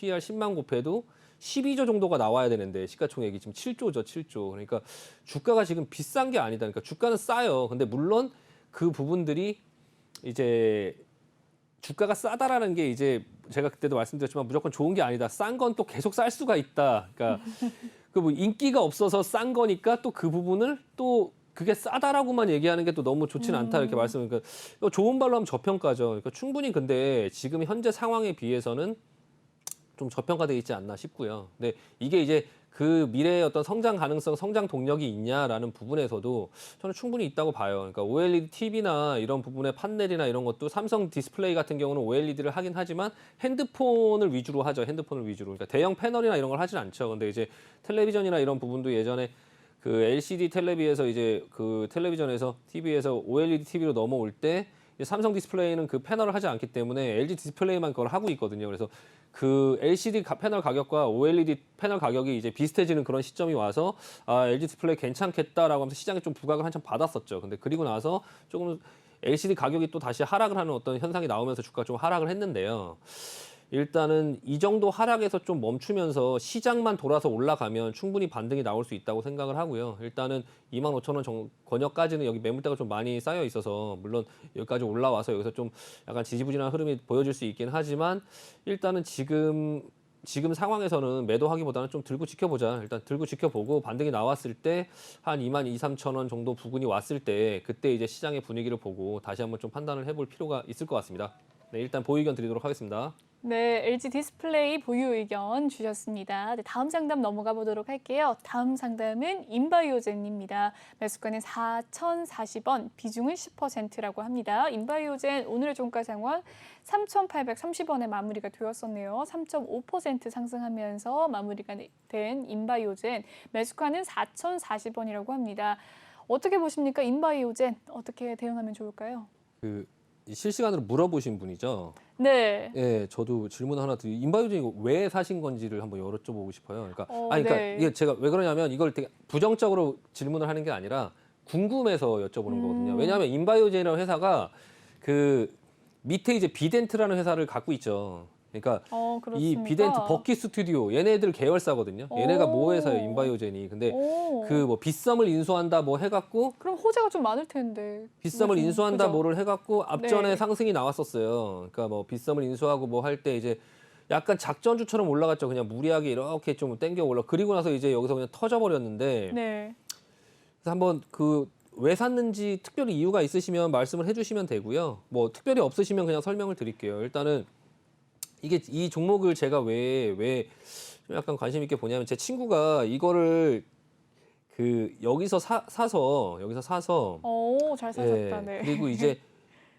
12조 정도가 나와야 되는데 시가총액이 지금 7조죠, 7조. 그러니까 주가가 지금 비싼 게 아니다. 그러니까 주가는 싸요. 근데 물론 그 부분들이 이제 주가가 싸다라는 게 이제 제가 그때도 말씀드렸지만 무조건 좋은 게 아니다. 싼 건 또 계속 쌀 수가 있다. 그러니까 그 뭐 인기가 없어서 싼 거니까 또 그 부분을 또 그게 싸다라고만 얘기하는 게 또 너무 좋지는 않다 이렇게 말씀을 그러니까 좋은 말로 하면 저평가죠. 그러니까 충분히 근데 지금 현재 상황에 비해서는 좀 저평가돼 있지 않나 싶고요. 근데 이게 이제 그 미래의 어떤 성장 가능성, 성장 동력이 있냐라는 부분에서도 저는 충분히 있다고 봐요. 그러니까 OLED TV나 이런 부분의 판넬이나 이런 것도 삼성 디스플레이 같은 경우는 OLED를 하긴 하지만 핸드폰을 위주로 하죠. 핸드폰을 위주로. 그러니까 대형 패널이나 이런 걸 하진 않죠. 근데 이제 텔레비전이나 이런 부분도 예전에 그 LCD 텔레비에서 이제 그 텔레비전에서 TV에서 OLED TV로 넘어올 때 삼성 디스플레이는 그 패널을 하지 않기 때문에 LG 디스플레이만 그걸 하고 있거든요. 그래서 그 LCD 패널 가격과 OLED 패널 가격이 이제 비슷해지는 그런 시점이 와서 아, LG 디스플레이 괜찮겠다라고 하면서 시장에 좀 부각을 한참 받았었죠. 근데 그리고 나서 조금 LCD 가격이 또 다시 하락을 하는 어떤 현상이 나오면서 주가가 좀 하락을 했는데요. 일단은 이 정도 하락에서 좀 멈추면서 시장만 돌아서 올라가면 충분히 반등이 나올 수 있다고 생각을 하고요. 일단은 25,000원 권역까지는 여기 매물대가 좀 많이 쌓여 있어서 물론 여기까지 올라와서 여기서 좀 약간 지지부진한 흐름이 보여질 수 있긴 하지만 일단은 지금 상황에서는 매도하기보다는 좀 들고 지켜보자. 일단 들고 지켜보고 반등이 나왔을 때 한 22,000~23,000원 정도 부근이 왔을 때 그때 이제 시장의 분위기를 보고 다시 한번 좀 판단을 해볼 필요가 있을 것 같습니다. 네, 일단 보유 의견 드리도록 하겠습니다. 네, LG 디스플레이 보유 의견 주셨습니다. 네, 다음 상담 넘어가 보도록 할게요. 다음 상담은 인바이오젠입니다. 매수가는 4,040원, 비중은 10%라고 합니다. 인바이오젠 오늘의 종가 상황 3,830원에 마무리가 되었었네요. 3.5% 상승하면서 마무리가 된 인바이오젠, 매수가는 4,040원이라고 합니다. 어떻게 보십니까? 인바이오젠 어떻게 대응하면 좋을까요? 그 실시간으로 물어보신 분이죠. 네. 예, 저도 질문 하나 드리. 인바이오젠 이거 왜 사신 건지를 한번 여쭤보고 싶어요. 그러니까 그러니까 네. 이게 제가 왜 그러냐면 이걸 되게 부정적으로 질문을 하는 게 아니라 궁금해서 여쭤보는 거거든요. 왜냐하면 인바이오젠이라는 회사가 그 밑에 이제 비덴트라는 회사를 갖고 있죠. 그러니까 이 그렇습니까? 비덴트 버키 스튜디오 얘네들 계열사거든요. 얘네가 모 오. 회사예요, 인바이오젠이. 근데 오. 그 뭐 빗썸을 인수한다 뭐 해갖고 그럼 호재가 좀 많을 텐데. 빗썸을 인수한다 그죠? 뭐를 해갖고 앞전에 네. 상승이 나왔었어요. 그러니까 뭐 빗썸을 인수하고 뭐 할 때 이제 약간 작전주처럼 올라갔죠. 그냥 무리하게 이렇게 좀 땡겨 올라. 그리고 나서 이제 여기서 그냥 터져버렸는데. 네. 그래서 한번 그 왜 샀는지 특별히 이유가 있으시면 말씀을 해주시면 되고요. 뭐 특별히 없으시면 그냥 설명을 드릴게요. 일단은 이게 이 종목을 제가 왜 약간 관심 있게 보냐면 제 친구가 이거를 그 여기서 사서 잘 사셨다. 네. 그리고 이제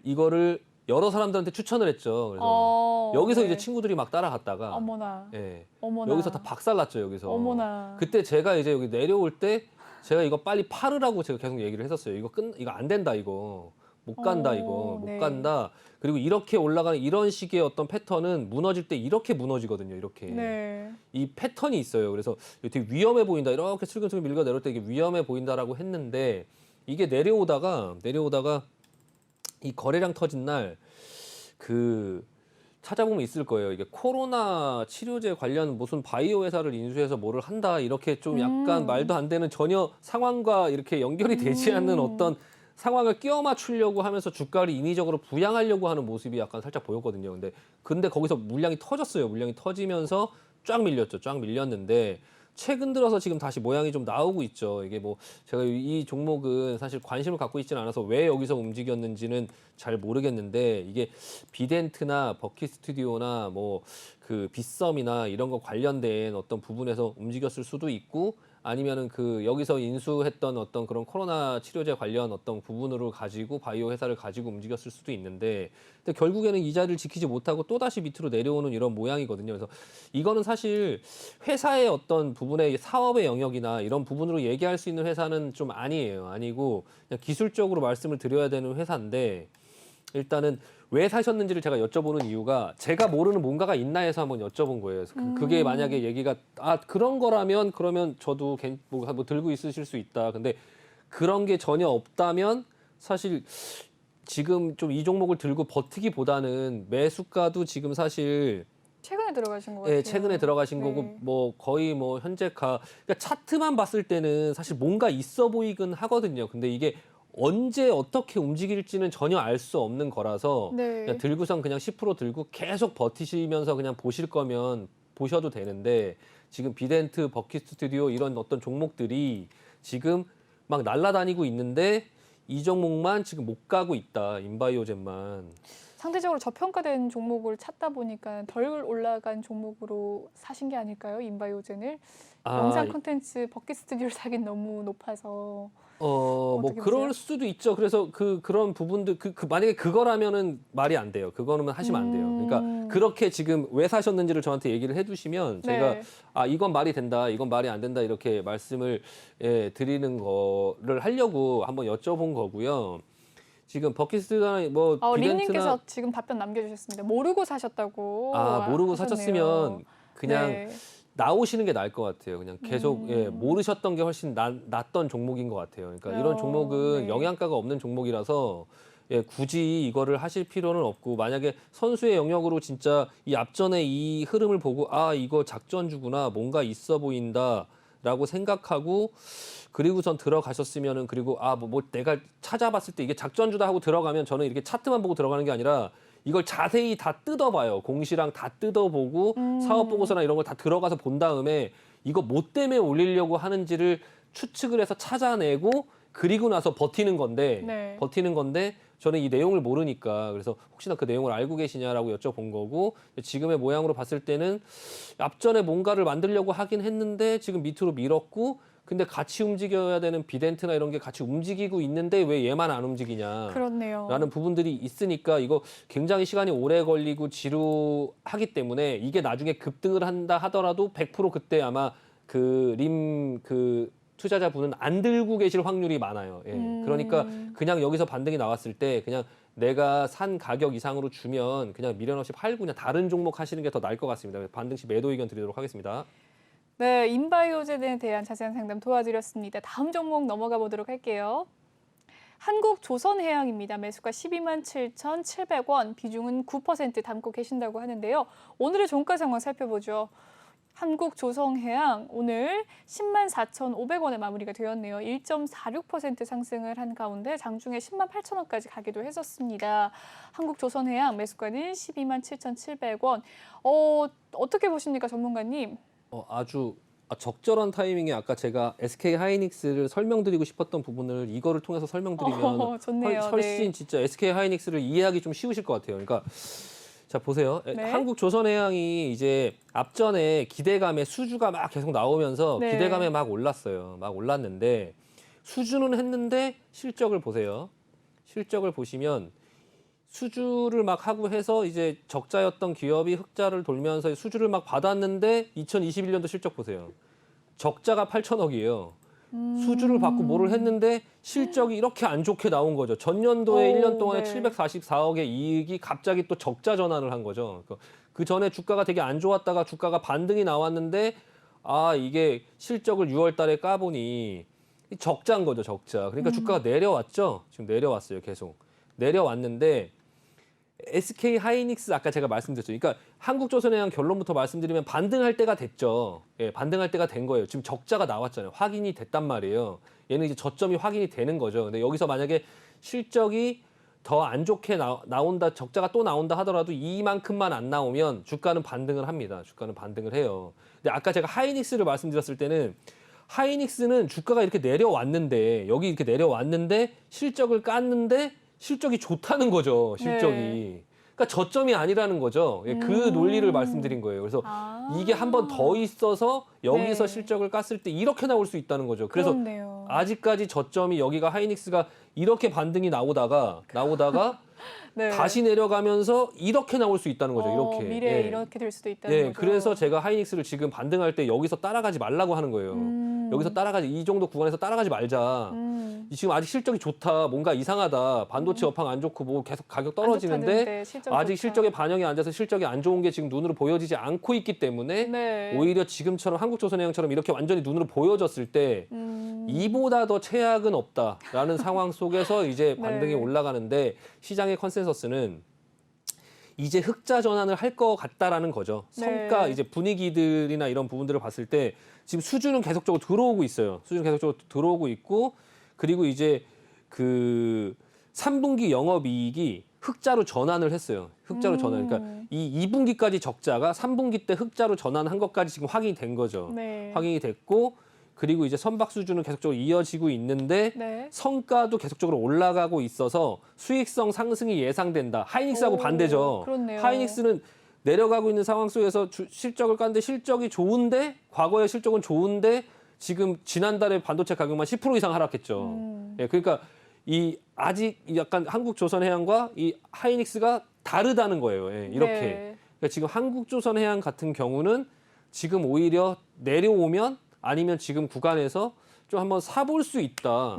이거를 여러 사람들한테 추천을 했죠. 그래서 여기서 네. 이제 친구들이 막 따라갔다가 어머나. 예, 어머나. 여기서 다 박살났죠. 여기서. 어머나. 그때 제가 이제 여기 내려올 때 제가 이거 빨리 팔으라고 제가 계속 얘기를 했었어요. 이거 안 된다 이거. 못 간다 이거. 못 네. 간다. 그리고 이렇게 올라가는 이런 식의 어떤 패턴은 무너질 때 이렇게 무너지거든요. 이렇게. 네. 이 패턴이 있어요. 그래서 되게 위험해 보인다. 이렇게 슬금슬금 밀고 내려올 때 이게 위험해 보인다라고 했는데 이게 내려오다가 이 거래량 터진 날 그 찾아보면 있을 거예요. 이게 코로나 치료제 관련 무슨 바이오 회사를 인수해서 뭐를 한다 이렇게 좀 약간 말도 안 되는 전혀 상황과 이렇게 연결이 되지 않는 어떤 상황을 끼워 맞추려고 하면서 주가를 인위적으로 부양하려고 하는 모습이 약간 살짝 보였거든요. 근데 거기서 물량이 터졌어요. 물량이 터지면서 쫙 밀렸죠. 쫙 밀렸는데 최근 들어서 지금 다시 모양이 좀 나오고 있죠. 이게 뭐 제가 이 종목은 사실 관심을 갖고 있지는 않아서 왜 여기서 움직였는지는 잘 모르겠는데 이게 비덴트나 버키 스튜디오나 뭐 그 빗썸이나 이런 거 관련된 어떤 부분에서 움직였을 수도 있고 아니면은 그 여기서 인수했던 어떤 그런 코로나 치료제 관련 어떤 부분으로 가지고 바이오 회사를 가지고 움직였을 수도 있는데 근데 결국에는 이 자리를 지키지 못하고 또 다시 밑으로 내려오는 이런 모양이거든요. 그래서 이거는 사실 회사의 어떤 부분의 사업의 영역이나 이런 부분으로 얘기할 수 있는 회사는 좀 아니에요. 아니고 그냥 기술적으로 말씀을 드려야 되는 회사인데 일단은 왜 사셨는지를 제가 여쭤보는 이유가 제가 모르는 뭔가가 있나 해서 한번 여쭤본 거예요. 그래서 그게 만약에 얘기가 그런 거라면 그러면 저도 뭐 들고 있으실 수 있다. 근데 그런 게 전혀 없다면 사실 지금 좀 이 종목을 들고 버티기보다는 매수가도 지금 사실 최근에 들어가신 것 같아요. 예, 최근에 들어가신 네. 거고 뭐 거의 뭐 현재가 그러니까 차트만 봤을 때는 사실 뭔가 있어 보이긴 하거든요. 근데 이게 언제 어떻게 움직일지는 전혀 알 수 없는 거라서 네. 그냥 들고선 그냥 10% 들고 계속 버티시면서 그냥 보실 거면 보셔도 되는데 지금 비덴트, 버키 스튜디오 이런 어떤 종목들이 지금 막 날아다니고 있는데 이 종목만 지금 못 가고 있다. 인바이오젠만. 상대적으로 저평가된 종목을 찾다 보니까 덜 올라간 종목으로 사신 게 아닐까요? 인바이오젠을. 영상 콘텐츠 버킷 스튜디오를 사긴 너무 높아서. 뭐 어떻게 그럴 보세요? 수도 있죠. 그래서 그런 부분들 만약에 그거라면은 말이 안 돼요. 그거는 하시면 안 돼요. 그러니까 그렇게 지금 왜 사셨는지를 저한테 얘기를 해주시면 제가 네. 이건 말이 된다, 이건 말이 안 된다 이렇게 말씀을 드리는 거를 하려고 한번 여쭤본 거고요. 지금 버킷스나 뭐 비덴트나 림님께서 지금 답변 남겨주셨습니다. 모르고 사셨다고. 모르고 하셨네요. 사셨으면 그냥 네. 나오시는 게 나을 것 같아요. 그냥 계속 모르셨던 게 훨씬 낫던 종목인 것 같아요. 그러니까 이런 종목은 네. 영양가가 없는 종목이라서 굳이 이거를 하실 필요는 없고 만약에 선수의 영역으로 진짜 이 앞전에 이 흐름을 보고 이거 작전주구나 뭔가 있어 보인다라고 생각하고 그리고선 들어가셨으면은 그리고 뭐 내가 찾아봤을 때 이게 작전주다 하고 들어가면 저는 이렇게 차트만 보고 들어가는 게 아니라 이걸 자세히 다 뜯어봐요. 공시랑 다 뜯어보고 사업 보고서나 이런 걸 다 들어가서 본 다음에 이거 뭐 때문에 올리려고 하는지를 추측을 해서 찾아내고 그리고 나서 버티는 건데 저는 이 내용을 모르니까 그래서 혹시나 그 내용을 알고 계시냐라고 여쭤본 거고 지금의 모양으로 봤을 때는 앞전에 뭔가를 만들려고 하긴 했는데 지금 밑으로 밀었고 근데 같이 움직여야 되는 비덴트나 이런 게 같이 움직이고 있는데 왜 얘만 안 움직이냐. 그렇네요. 라는 부분들이 있으니까 이거 굉장히 시간이 오래 걸리고 지루하기 때문에 이게 나중에 급등을 한다 하더라도 100% 그때 아마 그 투자자분은 안 들고 계실 확률이 많아요. 그러니까 그냥 여기서 반등이 나왔을 때 그냥 내가 산 가격 이상으로 주면 그냥 미련 없이 팔고 그냥 다른 종목 하시는 게 더 나을 것 같습니다. 반등 시 매도 의견 드리도록 하겠습니다. 네, 인바이오젠에 대한 자세한 상담 도와드렸습니다. 다음 종목 넘어가 보도록 할게요. 한국조선해양입니다. 매수가 127,700원, 비중은 9% 담고 계신다고 하는데요. 오늘의 종가 상황 살펴보죠. 한국조선해양 오늘 104,500원에 마무리가 되었네요. 1.46% 상승을 한 가운데 장중에 108,000원까지 가기도 했었습니다. 한국조선해양 매수가는 127,700원. 어떻게 보십니까, 전문가님? 아주 적절한 타이밍에 아까 제가 SK 하이닉스를 설명드리고 싶었던 부분을 이거를 통해서 설명드리면 좋네요. 훨씬 진짜 SK 하이닉스를 이해하기 좀 쉬우실 것 같아요. 그러니까 자 보세요. 네. 한국조선해양이 이제 앞전에 기대감에 수주가 막 계속 나오면서 네. 기대감에 막 올랐어요. 막 올랐는데 수주는 했는데 실적을 보세요. 실적을 보시면 수주를 막 하고 해서 이제 적자였던 기업이 흑자를 돌면서 수주를 막 받았는데 2021년도 실적 보세요. 적자가 8천억이에요. 수주를 받고 뭐를 했는데 실적이 이렇게 안 좋게 나온 거죠. 전년도에 1년 동안에 네. 744억의 이익이 갑자기 또 적자 전환을 한 거죠. 그 전에 주가가 되게 안 좋았다가 주가가 반등이 나왔는데 이게 실적을 6월 달에 까보니 적자인 거죠, 적자. 그러니까 주가가 내려왔죠. 지금 내려왔어요, 계속. 내려왔는데 SK 하이닉스 아까 제가 말씀드렸죠. 그러니까 한국조선해양 결론부터 말씀드리면 반등할 때가 됐죠. 반등할 때가 된 거예요. 지금 적자가 나왔잖아요. 확인이 됐단 말이에요. 얘는 이제 저점이 확인이 되는 거죠. 근데 여기서 만약에 실적이 더 안 좋게 나온다, 적자가 또 나온다 하더라도 이만큼만 안 나오면 주가는 반등을 합니다. 주가는 반등을 해요. 근데 아까 제가 하이닉스를 말씀드렸을 때는 하이닉스는 주가가 이렇게 내려왔는데 여기 이렇게 내려왔는데 실적을 깠는데 실적이 좋다는 거죠. 실적이. 네. 그러니까 저점이 아니라는 거죠. 그 논리를 말씀드린 거예요. 그래서 이게 한 번 더 있어서 여기서 네. 실적을 깠을 때 이렇게 나올 수 있다는 거죠. 그래서 그렇네요. 아직까지 저점이 여기가 하이닉스가 이렇게 반등이 나오다가 네. 다시 내려가면서 이렇게 나올 수 있다는 거죠. 이렇게. 미래에 이렇게 될 수도 있다는 거죠. 그래서 제가 하이닉스를 지금 반등할 때 여기서 따라가지 말라고 하는 거예요. 여기서 이 정도 구간에서 따라가지 말자. 지금 아직 실적이 좋다, 뭔가 이상하다, 반도체 업황 안 좋고 뭐 계속 가격 떨어지는데 아직 실적에 반영이 안 돼서 실적이 안 좋은 게 지금 눈으로 보여지지 않고 있기 때문에 오히려 지금처럼 한국조선해양처럼 이렇게 완전히 눈으로 보여졌을 때 이보다 더 최악은 없다라는 상황 속에서 이제 반등이 올라가는데 시장의 컨센서스는 이제 흑자 전환을 할 것 같다라는 거죠. 성과 이제 분위기들이나 이런 부분들을 봤을 때 지금 수주는 계속적으로 들어오고 있어요. 수주는 계속적으로 들어오고 있고 그리고 이제 그 3분기 영업이익이 흑자로 전환을 했어요. 흑자로 전환. 그러니까 이 2분기까지 적자가 3분기 때 흑자로 전환한 것까지 지금 확인이 된 거죠. 네. 확인이 됐고 그리고 이제 선박 수준은 계속적으로 이어지고 있는데 네. 성과도 계속적으로 올라가고 있어서 수익성 상승이 예상된다. 하이닉스하고 오, 반대죠. 그렇네요. 하이닉스는 내려가고 있는 상황 속에서 실적을 깠는데 실적이 좋은데 과거의 실적은 좋은데 지금 지난달에 반도체 가격만 10% 이상 하락했죠. 예, 그러니까 이 아직 약간 한국조선해양과 이 하이닉스가 다르다는 거예요. 예, 이렇게. 네. 그러니까 지금 한국조선해양 같은 경우는 지금 오히려 내려오면 아니면 지금 구간에서 좀 한번 사볼 수 있다.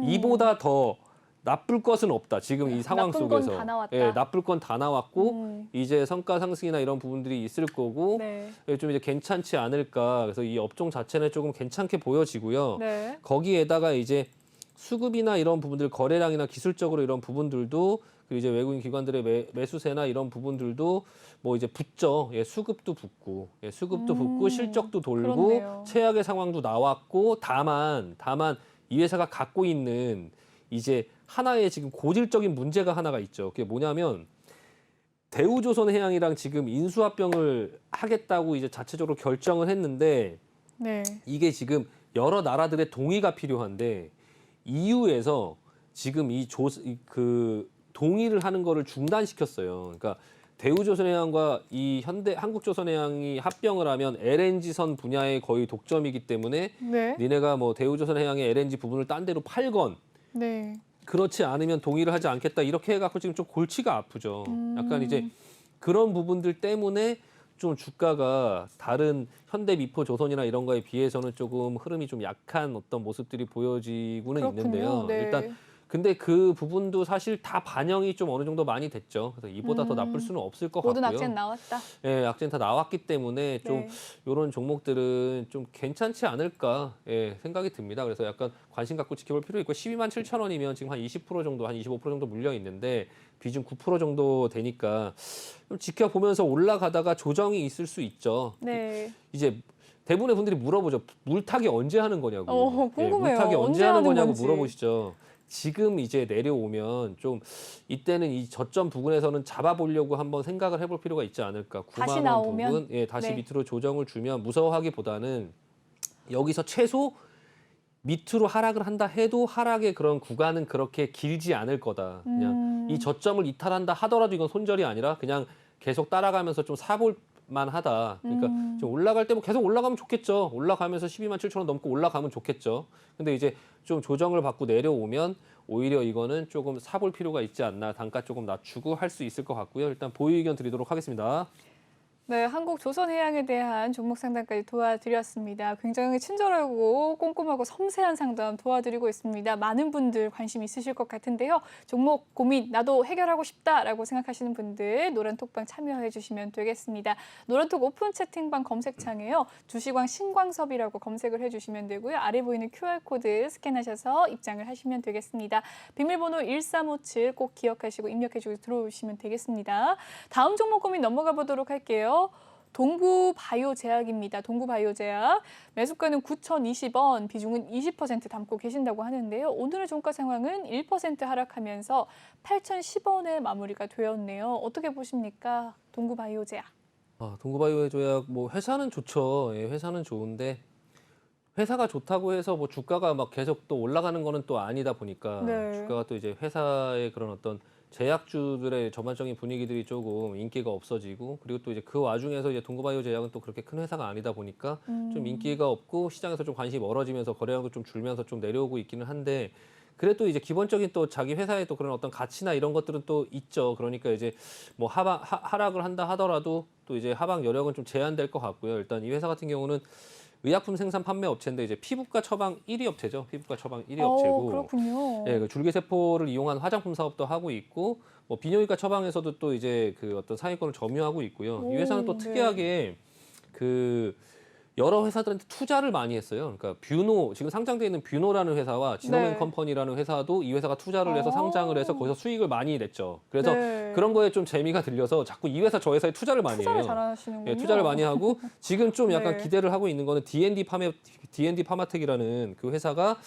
이보다 더 나쁠 것은 없다. 지금 이 상황 나쁜 건 속에서. 다 나왔다. 예, 나쁠 건 다 나왔고 이제 성과 상승이나 이런 부분들이 있을 거고 네. 예, 좀 이제 괜찮지 않을까. 그래서 이 업종 자체는 조금 괜찮게 보여지고요. 네. 거기에다가 이제 수급이나 이런 부분들 거래량이나 기술적으로 이런 부분들도 그리고 이제 외국인 기관들의 매수세나 이런 부분들도 뭐 이제 붙죠. 예, 수급도 붙고, 예, 수급도 붙고 실적도 돌고 그렇네요. 최악의 상황도 나왔고 다만 이 회사가 갖고 있는 이제 하나의 지금 고질적인 문제가 하나가 있죠. 그게 뭐냐면 대우조선해양이랑 지금 인수합병을 하겠다고 이제 자체적으로 결정을 했는데 네. 이게 지금 여러 나라들의 동의가 필요한데 EU에서 지금 그 동의를 하는 거를 중단시켰어요. 그러니까 대우조선해양과 이 한국조선해양이 합병을 하면 LNG선 분야의 거의 독점이기 때문에 네. 니네가 뭐 대우조선해양의 LNG 부분을 딴 데로 팔건 네. 그렇지 않으면 동의를 하지 않겠다 이렇게 해갖고 지금 좀 골치가 아프죠. 약간 이제 그런 부분들 때문에 좀 주가가 다른 현대미포조선이나 이런 거에 비해서는 조금 흐름이 좀 약한 어떤 모습들이 보여지고는 그렇군요. 있는데요. 네. 일단 근데 그 부분도 사실 다 반영이 좀 어느 정도 많이 됐죠. 그래서 이보다 더 나쁠 수는 없을 것 모든 같고요. 악재는 나왔다. 예, 악재는 다 나왔기 때문에 좀 네. 이런 종목들은 좀 괜찮지 않을까 예, 생각이 듭니다. 그래서 약간 관심 갖고 지켜볼 필요 있고 12만 7천 원이면 지금 한 20% 정도, 한 25% 정도 물려 있는데 비중 9% 정도 되니까 좀 지켜보면서 올라가다가 조정이 있을 수 있죠. 네. 이제 대부분의 분들이 물어보죠. 물타기 언제 하는 거냐고. 궁금해요. 물타기 언제 언제 하는 하는 거냐고 건지. 물어보시죠. 지금 이제 내려오면 좀 이때는 이 저점 부근에서는 잡아보려고 한번 생각을 해볼 필요가 있지 않을까. 9만 다시 원 나오면? 부근, 예, 다시 네. 밑으로 조정을 주면 무서워하기보다는 여기서 최소 밑으로 하락을 한다 해도 하락의 그런 구간은 그렇게 길지 않을 거다. 그냥 이 저점을 이탈한다 하더라도 이건 손절이 아니라 그냥 계속 따라가면서 좀 사볼 만하다. 그러니까 좀 올라갈 때 뭐 계속 올라가면 좋겠죠. 올라가면서 12만 7천 원 넘고 올라가면 좋겠죠. 근데 이제 좀 조정을 받고 내려오면 오히려 이거는 조금 사볼 필요가 있지 않나. 단가 조금 낮추고 할 수 있을 것 같고요. 일단 보유 의견 드리도록 하겠습니다. 네, 한국조선해양에 대한 종목 상담까지 도와드렸습니다. 굉장히 친절하고 꼼꼼하고 섬세한 상담 도와드리고 있습니다. 많은 분들 관심 있으실 것 같은데요. 종목 고민 나도 해결하고 싶다라고 생각하시는 분들 노란톡방 참여해 주시면 되겠습니다. 노란톡 오픈 채팅방 검색창에요. 주식왕 신광섭이라고 검색을 해주시면 되고요. 아래 보이는 QR코드 스캔하셔서 입장을 하시면 되겠습니다. 비밀번호 1357 꼭 기억하시고 입력해주고 들어오시면 되겠습니다. 다음 종목 고민 넘어가 보도록 할게요. 동구바이오제약입니다. 동구바이오제약 매수가는 9,020원, 비중은 20% 담고 계신다고 하는데요. 오늘의 종가 상황은 1% 하락하면서 8,010원에 마무리가 되었네요. 어떻게 보십니까? 동구바이오제약. 동구바이오제약 뭐 회사는 좋죠. 예, 회사는 좋은데 회사가 좋다고 해서 뭐 주가가 막 계속 또 올라가는 거는 또 아니다 보니까 네. 주가가 또 이제 회사의 그런 어떤 제약주들의 전반적인 분위기들이 조금 인기가 없어지고 그리고 또 이제 그 와중에서 이제 동구바이오 제약은 또 그렇게 큰 회사가 아니다 보니까 좀 인기가 없고 시장에서 좀 관심이 멀어지면서 거래량도 좀 줄면서 좀 내려오고 있기는 한데 그래도 이제 기본적인 또 자기 회사의 또 그런 어떤 가치나 이런 것들은 또 있죠. 그러니까 이제 뭐 하락을 한다 하더라도 또 이제 하방 여력은 좀 제한될 것 같고요. 일단 이 회사 같은 경우는 의약품 생산 판매 업체인데 이제 피부과 처방 1위 업체죠. 피부과 처방 1위 업체고. 그렇군요. 예, 그 줄기세포를 이용한 화장품 사업도 하고 있고 뭐 비뇨기과 처방에서도 또 이제 그 어떤 상위권을 점유하고 있고요. 이 회사는 또 네. 특이하게 그 여러 회사들한테 투자를 많이 했어요. 그러니까 뷰노 지금 상장되어 있는 뷰노라는 회사와 지노맨 네. 컴퍼니라는 회사도 이 회사가 투자를 해서 상장을 해서 거기서 수익을 많이 냈죠. 그래서 네. 그런 거에 좀 재미가 들려서 자꾸 이 회사 저 회사에 투자를 많이 투자를 해요. 잘하시는군요. 예, 투자를 많이 하고 지금 좀 약간 네. 기대를 하고 있는 거는 D&D 파마텍이라는 그 회사가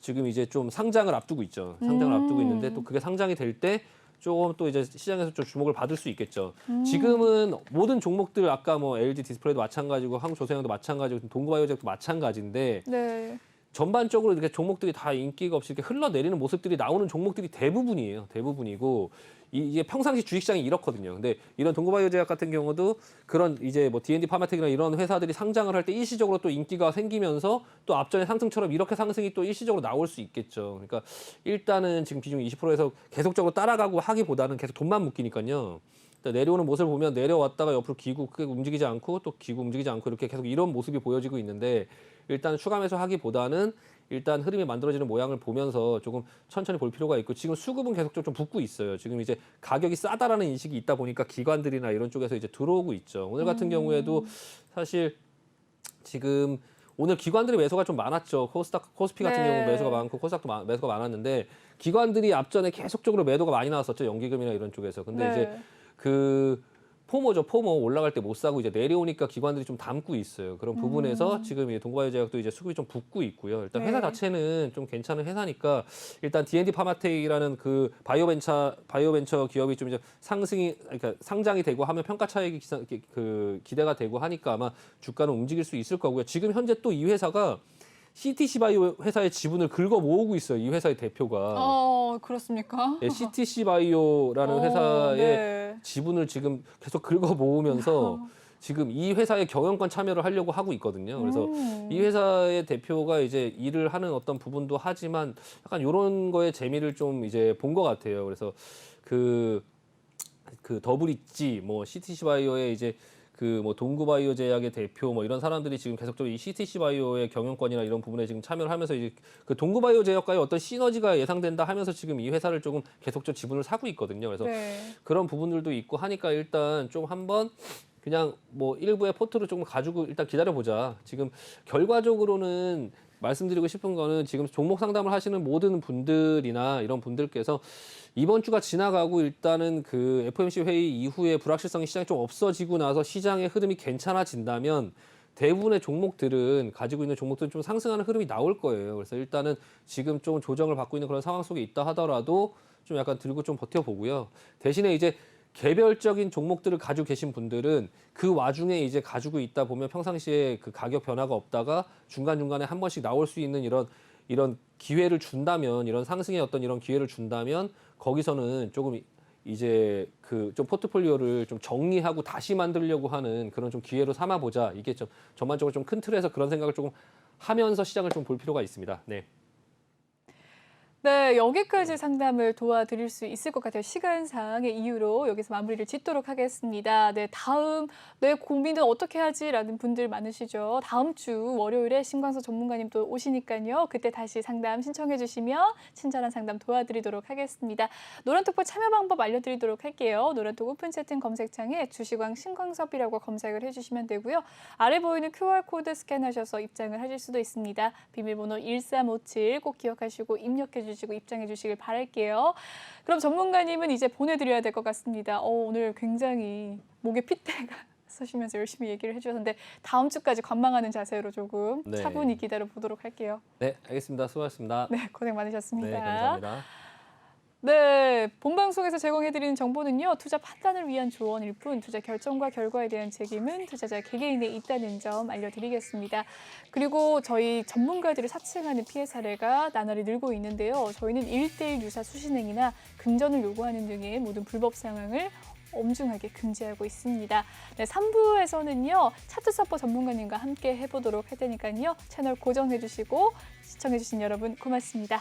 지금 이제 좀 상장을 앞두고 있죠. 상장을 앞두고 있는데 또 그게 상장이 될 때 조금 또 이제 시장에서 좀 주목을 받을 수 있겠죠. 지금은 모든 종목들 아까 뭐 LG 디스플레이도 마찬가지고 한국조선해양도 마찬가지고 동구바이오텍도 마찬가지인데 네. 전반적으로 이렇게 종목들이 다 인기가 없이 이렇게 흘러내리는 모습들이 나오는 종목들이 대부분이에요. 대부분이고 이게 평상시 주식시장이 이렇거든요. 근데 이런 동구바이오제약 같은 경우도 그런 이제 뭐 D&D 파마텍이나 이런 회사들이 상장을 할 때 일시적으로 또 인기가 생기면서 또 앞전의 상승처럼 이렇게 상승이 또 일시적으로 나올 수 있겠죠. 그러니까 일단은 지금 비중 20%에서 계속적으로 따라가고 하기보다는 계속 돈만 묶이니까요. 내려오는 모습을 보면 내려왔다가 옆으로 기고 크게 움직이지 않고 또 기고 움직이지 않고 이렇게 계속 이런 모습이 보여지고 있는데 일단 추가 매수하기보다는 일단 흐름이 만들어지는 모양을 보면서 조금 천천히 볼 필요가 있고 지금 수급은 계속 좀 붙고 있어요. 지금 이제 가격이 싸다라는 인식이 있다 보니까 기관들이나 이런 쪽에서 이제 들어오고 있죠. 오늘 같은 경우에도 사실 지금 오늘 기관들이 매수가 좀 많았죠. 코스피 같은 네. 경우 매수가 많고 코스닥도 매수가 많았는데 기관들이 앞전에 계속적으로 매도가 많이 나왔었죠. 연기금이나 이런 쪽에서. 근데 네. 이제 그 포모죠. 포모 올라갈 때 못 사고 이제 내려오니까 기관들이 좀 담고 있어요. 그런 부분에서 지금 이 동구바이오제약도 이제 수급이 좀 붙고 있고요. 일단 회사 네. 자체는 좀 괜찮은 회사니까 일단 D&D 파마텍이라는 그 바이오벤처 기업이 좀 이제 그러니까 상장이 되고 하면 평가 차익이 기대가 되고 하니까 아마 주가는 움직일 수 있을 거고요. 지금 현재 또 이 회사가 CTC 바이오 회사의 지분을 긁어 모으고 있어요. 이 회사의 대표가. 그렇습니까? 예, CTC 바이오라는 회사의 네. 지분을 지금 계속 긁어 모으면서 지금 이 회사의 경영권 참여를 하려고 하고 있거든요. 그래서 이 회사의 대표가 이제 일을 하는 어떤 부분도 하지만 약간 이런 거에 재미를 좀 이제 본 것 같아요. 그래서 그 더블이지 뭐 CTC 바이오의 이제 그 뭐 동구바이오 제약의 대표 뭐 이런 사람들이 지금 계속적으로 이 CTC 바이오의 경영권이나 이런 부분에 지금 참여를 하면서 이제 그 동구바이오 제약과의 어떤 시너지가 예상된다 하면서 지금 이 회사를 조금 계속적으로 지분을 사고 있거든요. 그래서 네. 그런 부분들도 있고 하니까 일단 좀 한번 그냥 뭐 일부의 포트를 조금 가지고 일단 기다려보자. 지금 결과적으로는 말씀드리고 싶은 거는 지금 종목 상담을 하시는 모든 분들이나 이런 분들께서 이번 주가 지나가고 일단은 그 FOMC 회의 이후에 불확실성이 시장에 좀 없어지고 나서 시장의 흐름이 괜찮아진다면 대부분의 종목들은 가지고 있는 종목들은 좀 상승하는 흐름이 나올 거예요. 그래서 일단은 지금 좀 조정을 받고 있는 그런 상황 속에 있다 하더라도 좀 약간 들고 좀 버텨보고요. 대신에 이제 개별적인 종목들을 가지고 계신 분들은 그 와중에 이제 가지고 있다 보면 평상시에 그 가격 변화가 없다가 중간중간에 한 번씩 나올 수 있는 이런 기회를 준다면 이런 상승의 어떤 이런 기회를 준다면 거기서는 조금 이제 그 좀 포트폴리오를 좀 정리하고 다시 만들려고 하는 그런 좀 기회로 삼아보자. 이게 좀 전반적으로 좀 큰 틀에서 그런 생각을 조금 하면서 시장을 좀 볼 필요가 있습니다. 네. 네, 여기까지 상담을 도와드릴 수 있을 것 같아요. 시간상의 이유로 여기서 마무리를 짓도록 하겠습니다. 네, 다음 내 고민은 어떻게 하지라는 분들 많으시죠. 다음 주 월요일에 신광서 전문가님 또 오시니까요. 그때 다시 상담 신청해 주시면 친절한 상담 도와드리도록 하겠습니다. 노란톡보 참여 방법 알려드리도록 할게요. 노란톡 오픈 채팅 검색창에 주식왕 신광섭이라고 검색을 해주시면 되고요. 아래 보이는 QR코드 스캔하셔서 입장을 하실 수도 있습니다. 비밀번호 1357 꼭 기억하시고 입력해 주시고 입장해 주시길 바랄게요. 그럼 전문가님은 이제 보내드려야 될 것 같습니다. 오늘 굉장히 목에 핏대가 서시면서 열심히 얘기를 해주셨는데 다음 주까지 관망하는 자세로 조금 네. 차분히 기다려 보도록 할게요. 네, 알겠습니다. 수고하셨습니다. 네, 고생 많으셨습니다. 네, 감사합니다. 네, 본방송에서 제공해드리는 정보는요. 투자 판단을 위한 조언일 뿐 투자 결정과 결과에 대한 책임은 투자자 개개인에 있다는 점 알려드리겠습니다. 그리고 저희 전문가들을 사칭하는 피해 사례가 나날이 늘고 있는데요. 저희는 1:1 유사 수신행위나 금전을 요구하는 등의 모든 불법 상황을 엄중하게 금지하고 있습니다. 네, 3부에서는요. 차트 서퍼 전문가님과 함께 해보도록 할 테니까요. 채널 고정해주시고 시청해주신 여러분 고맙습니다.